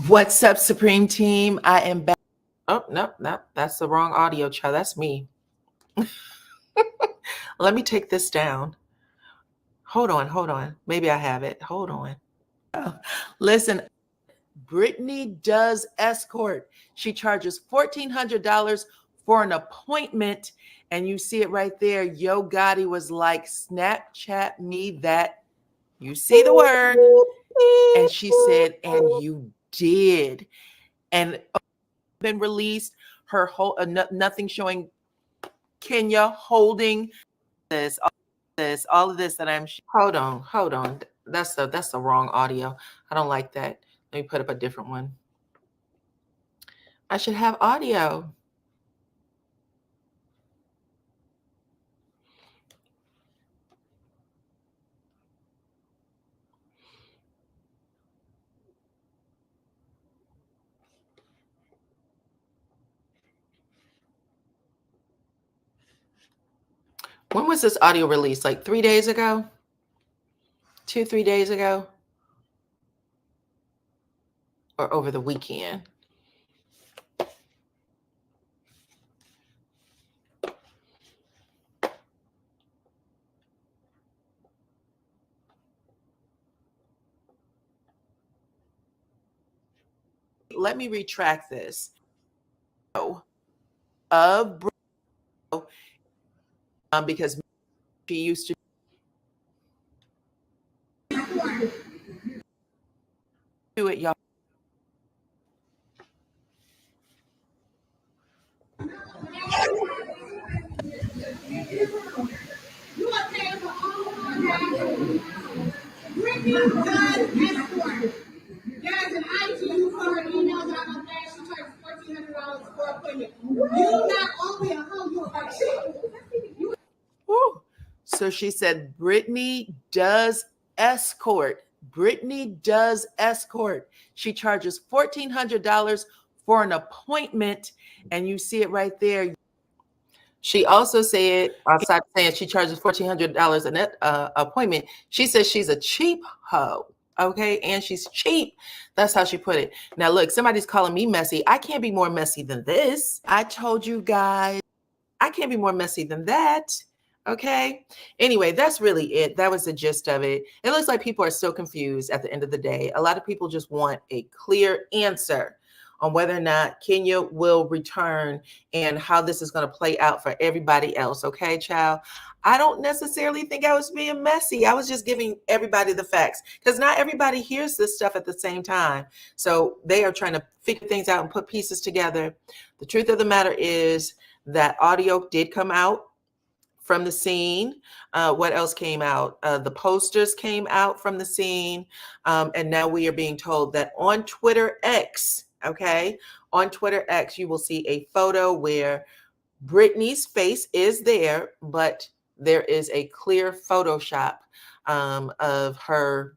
What's up, Supreme Team? I am back. Oh, no, that's the wrong audio, child. That's me. Let me take this down. Hold on. Maybe I have it. Hold on. Listen, Brittany does escort. She charges $1,400 for an appointment. And you see it right there. Yo Gotti was like, Snapchat me that. You see the word. And she said, and you did. And been released. Her whole nothing showing Kenya holding all of this that I'm. Hold on. That's the wrong audio. I don't like that. Let me put up a different one. I should have audio. When was this audio released? Like 3 days ago? 2-3 days ago? Or over the weekend? Let me retract this. Of because she used to do it, y'all. You are paying for all of our gas. Brittany does escort. There's an ITU for her emails out on there. She charges $1,400 for appointment. You not only a hoe, you are cheap. Woo. So she said, Brittany does escort. Brittany does escort. She charges $1,400 for an appointment. And you see it right there. She also said, outside saying she charges $1,400 an appointment, she says she's a cheap hoe. Okay. And she's cheap. That's how she put it. Now, look, somebody's calling me messy. I can't be more messy than this. I told you guys, I can't be more messy than that. Okay. Anyway, that's really it. That was the gist of it. It looks like people are so confused at the end of the day. A lot of people just want a clear answer on whether or not Kenya will return and how this is going to play out for everybody else. Okay, child. I don't necessarily think I was being messy. I was just giving everybody the facts because not everybody hears this stuff at the same time. So they are trying to figure things out and put pieces together. The truth of the matter is that audio did come out from the scene. What else came out? The posters came out from the scene. And now we are being told that on Twitter X, okay, on Twitter X, you will see a photo where Brittany's face is there, but there is a clear Photoshop of her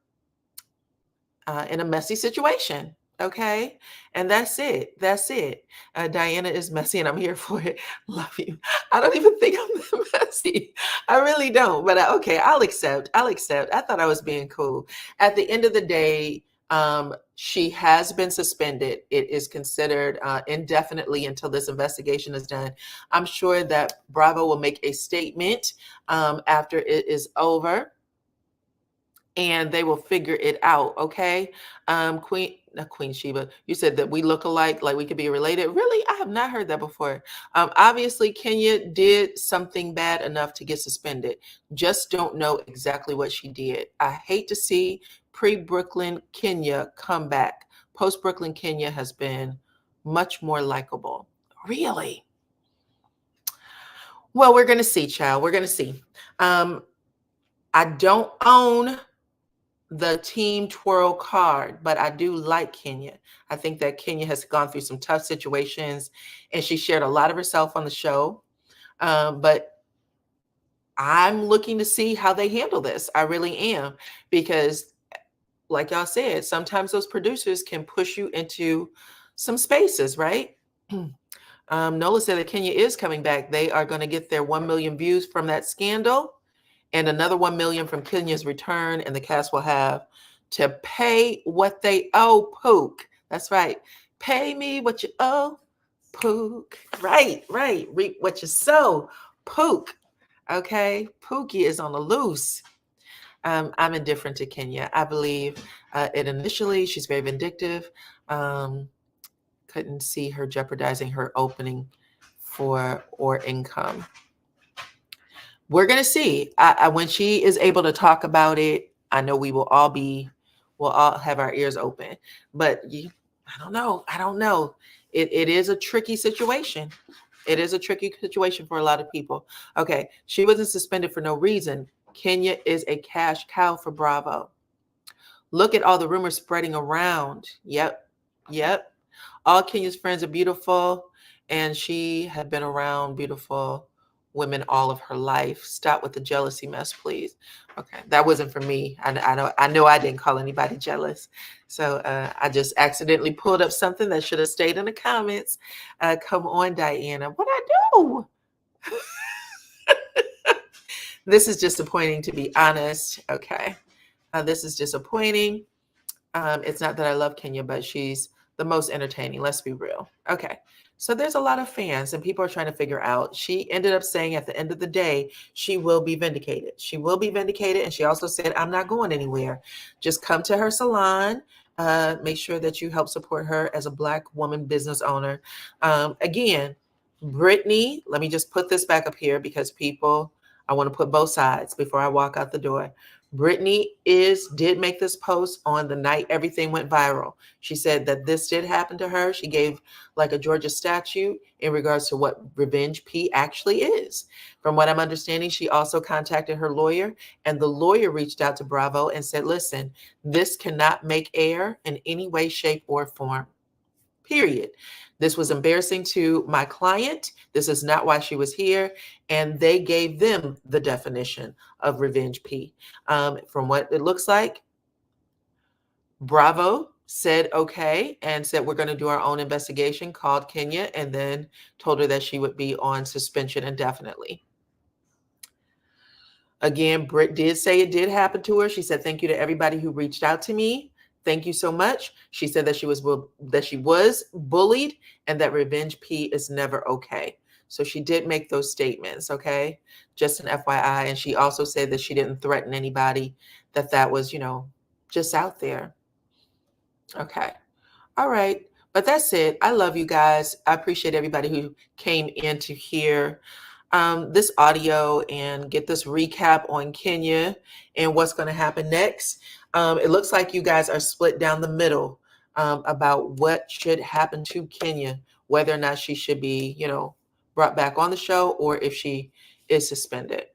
in a messy situation. Okay. And that's it. That's it. Dyana is messy and I'm here for it. Love you. I don't even think I'm that messy. I really don't. But okay, I'll accept. I thought I was being cool. At the end of the day, she has been suspended. It is considered indefinitely until this investigation is done. I'm sure that Bravo will make a statement after it is over. And they will figure it out, okay? Queen Sheba, you said that we look alike, like we could be related. Really? I have not heard that before. Obviously, Kenya did something bad enough to get suspended. Just don't know exactly what she did. I hate to see pre-Brooklyn Kenya come back. Post-Brooklyn Kenya has been much more likable. Really? Well, we're going to see, child. We're going to see. I don't own the Team Twirl card, but I do like Kenya. I think that Kenya has gone through some tough situations and she shared a lot of herself on the show. But I'm looking to see how they handle this. I really am, because like y'all said, sometimes those producers can push you into some spaces, right? Nola said that Kenya is coming back. They are going to get their 1 million views from that scandal and another 1 million from Kenya's return, and the cast will have to pay what they owe Pook. That's right. Pay me what you owe, Pook. Right. Reap what you sow, Pook. Okay. Pookie is on the loose. I'm indifferent to Kenya. I believe it initially. She's very vindictive. Couldn't see her jeopardizing her opening or income. We're going to see. When she is able to talk about it, I know we'll all have our ears open. But I don't know. It is a tricky situation. It is a tricky situation for a lot of people. Okay, she wasn't suspended for no reason. Kenya is a cash cow for Bravo. Look at all the rumors spreading around. Yep. All Kenya's friends are beautiful, and she had been around beautiful women all of her life. Stop with the jealousy mess, please. Okay, that wasn't for me. I know I didn't call anybody jealous. So I just accidentally pulled up something that should have stayed in the comments. Come on, Diana. What I do? This is disappointing, to be honest. Okay, this is disappointing. It's not that I love Kenya, but she's the most entertaining. Let's be real. Okay. So there's a lot of fans and people are trying to figure out. She ended up saying at the end of the day, she will be vindicated. She will be vindicated. And she also said, I'm not going anywhere. Just come to her salon. Make sure that you help support her as a Black woman business owner. Again, Brittany, let me just put this back up here because I want to put both sides before I walk out the door. Brittany did make this post on the night everything went viral. She said that this did happen to her. She gave like a Georgia statute in regards to what revenge P actually is. From what I'm understanding, she also contacted her lawyer, and the lawyer reached out to Bravo and said, listen, this cannot make air in any way, shape, or form. Period. This was embarrassing to my client. This is not why she was here. And they gave them the definition of revenge P. From what it looks like, Bravo said okay and said we're going to do our own investigation, called Kenya, and then told her that she would be on suspension indefinitely. Again, Britt did say it did happen to her. She said, thank you to everybody who reached out to me. Thank you so much. She said that she was bullied and that revenge P is never okay. So she did make those statements, okay? Just an FYI. And she also said that she didn't threaten anybody, that was, just out there. Okay. All right. But that's it. I love you guys. I appreciate everybody who came in to hear this audio and get this recap on Kenya and what's going to happen next. It looks like you guys are split down the middle about what should happen to Kenya, whether or not she should be, brought back on the show or if she is suspended.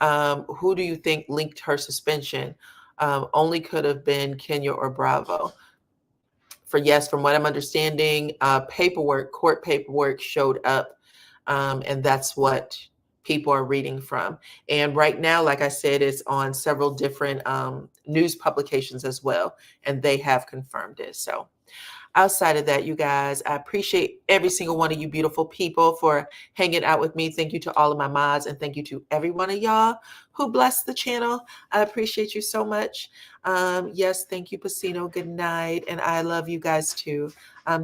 Who do you think linked her suspension? Only could have been Kenya or Bravo. From what I'm understanding, court paperwork showed up, and that's what people are reading from. And right now, like I said, it's on several different news publications as well, and they have confirmed it. So outside of that, you guys, I appreciate every single one of you beautiful people for hanging out with me. Thank you to all of my mods, and thank you to every one of y'all who blessed the channel. I appreciate you so much. Yes, thank you, Pacino. Good night. And I love you guys too.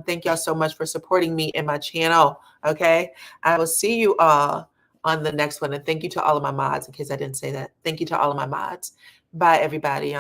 Thank y'all so much for supporting me and my channel. Okay. I will see you all on the next one. And thank you to all of my mods, in case I didn't say that. Thank you to all of my mods. Bye, everybody.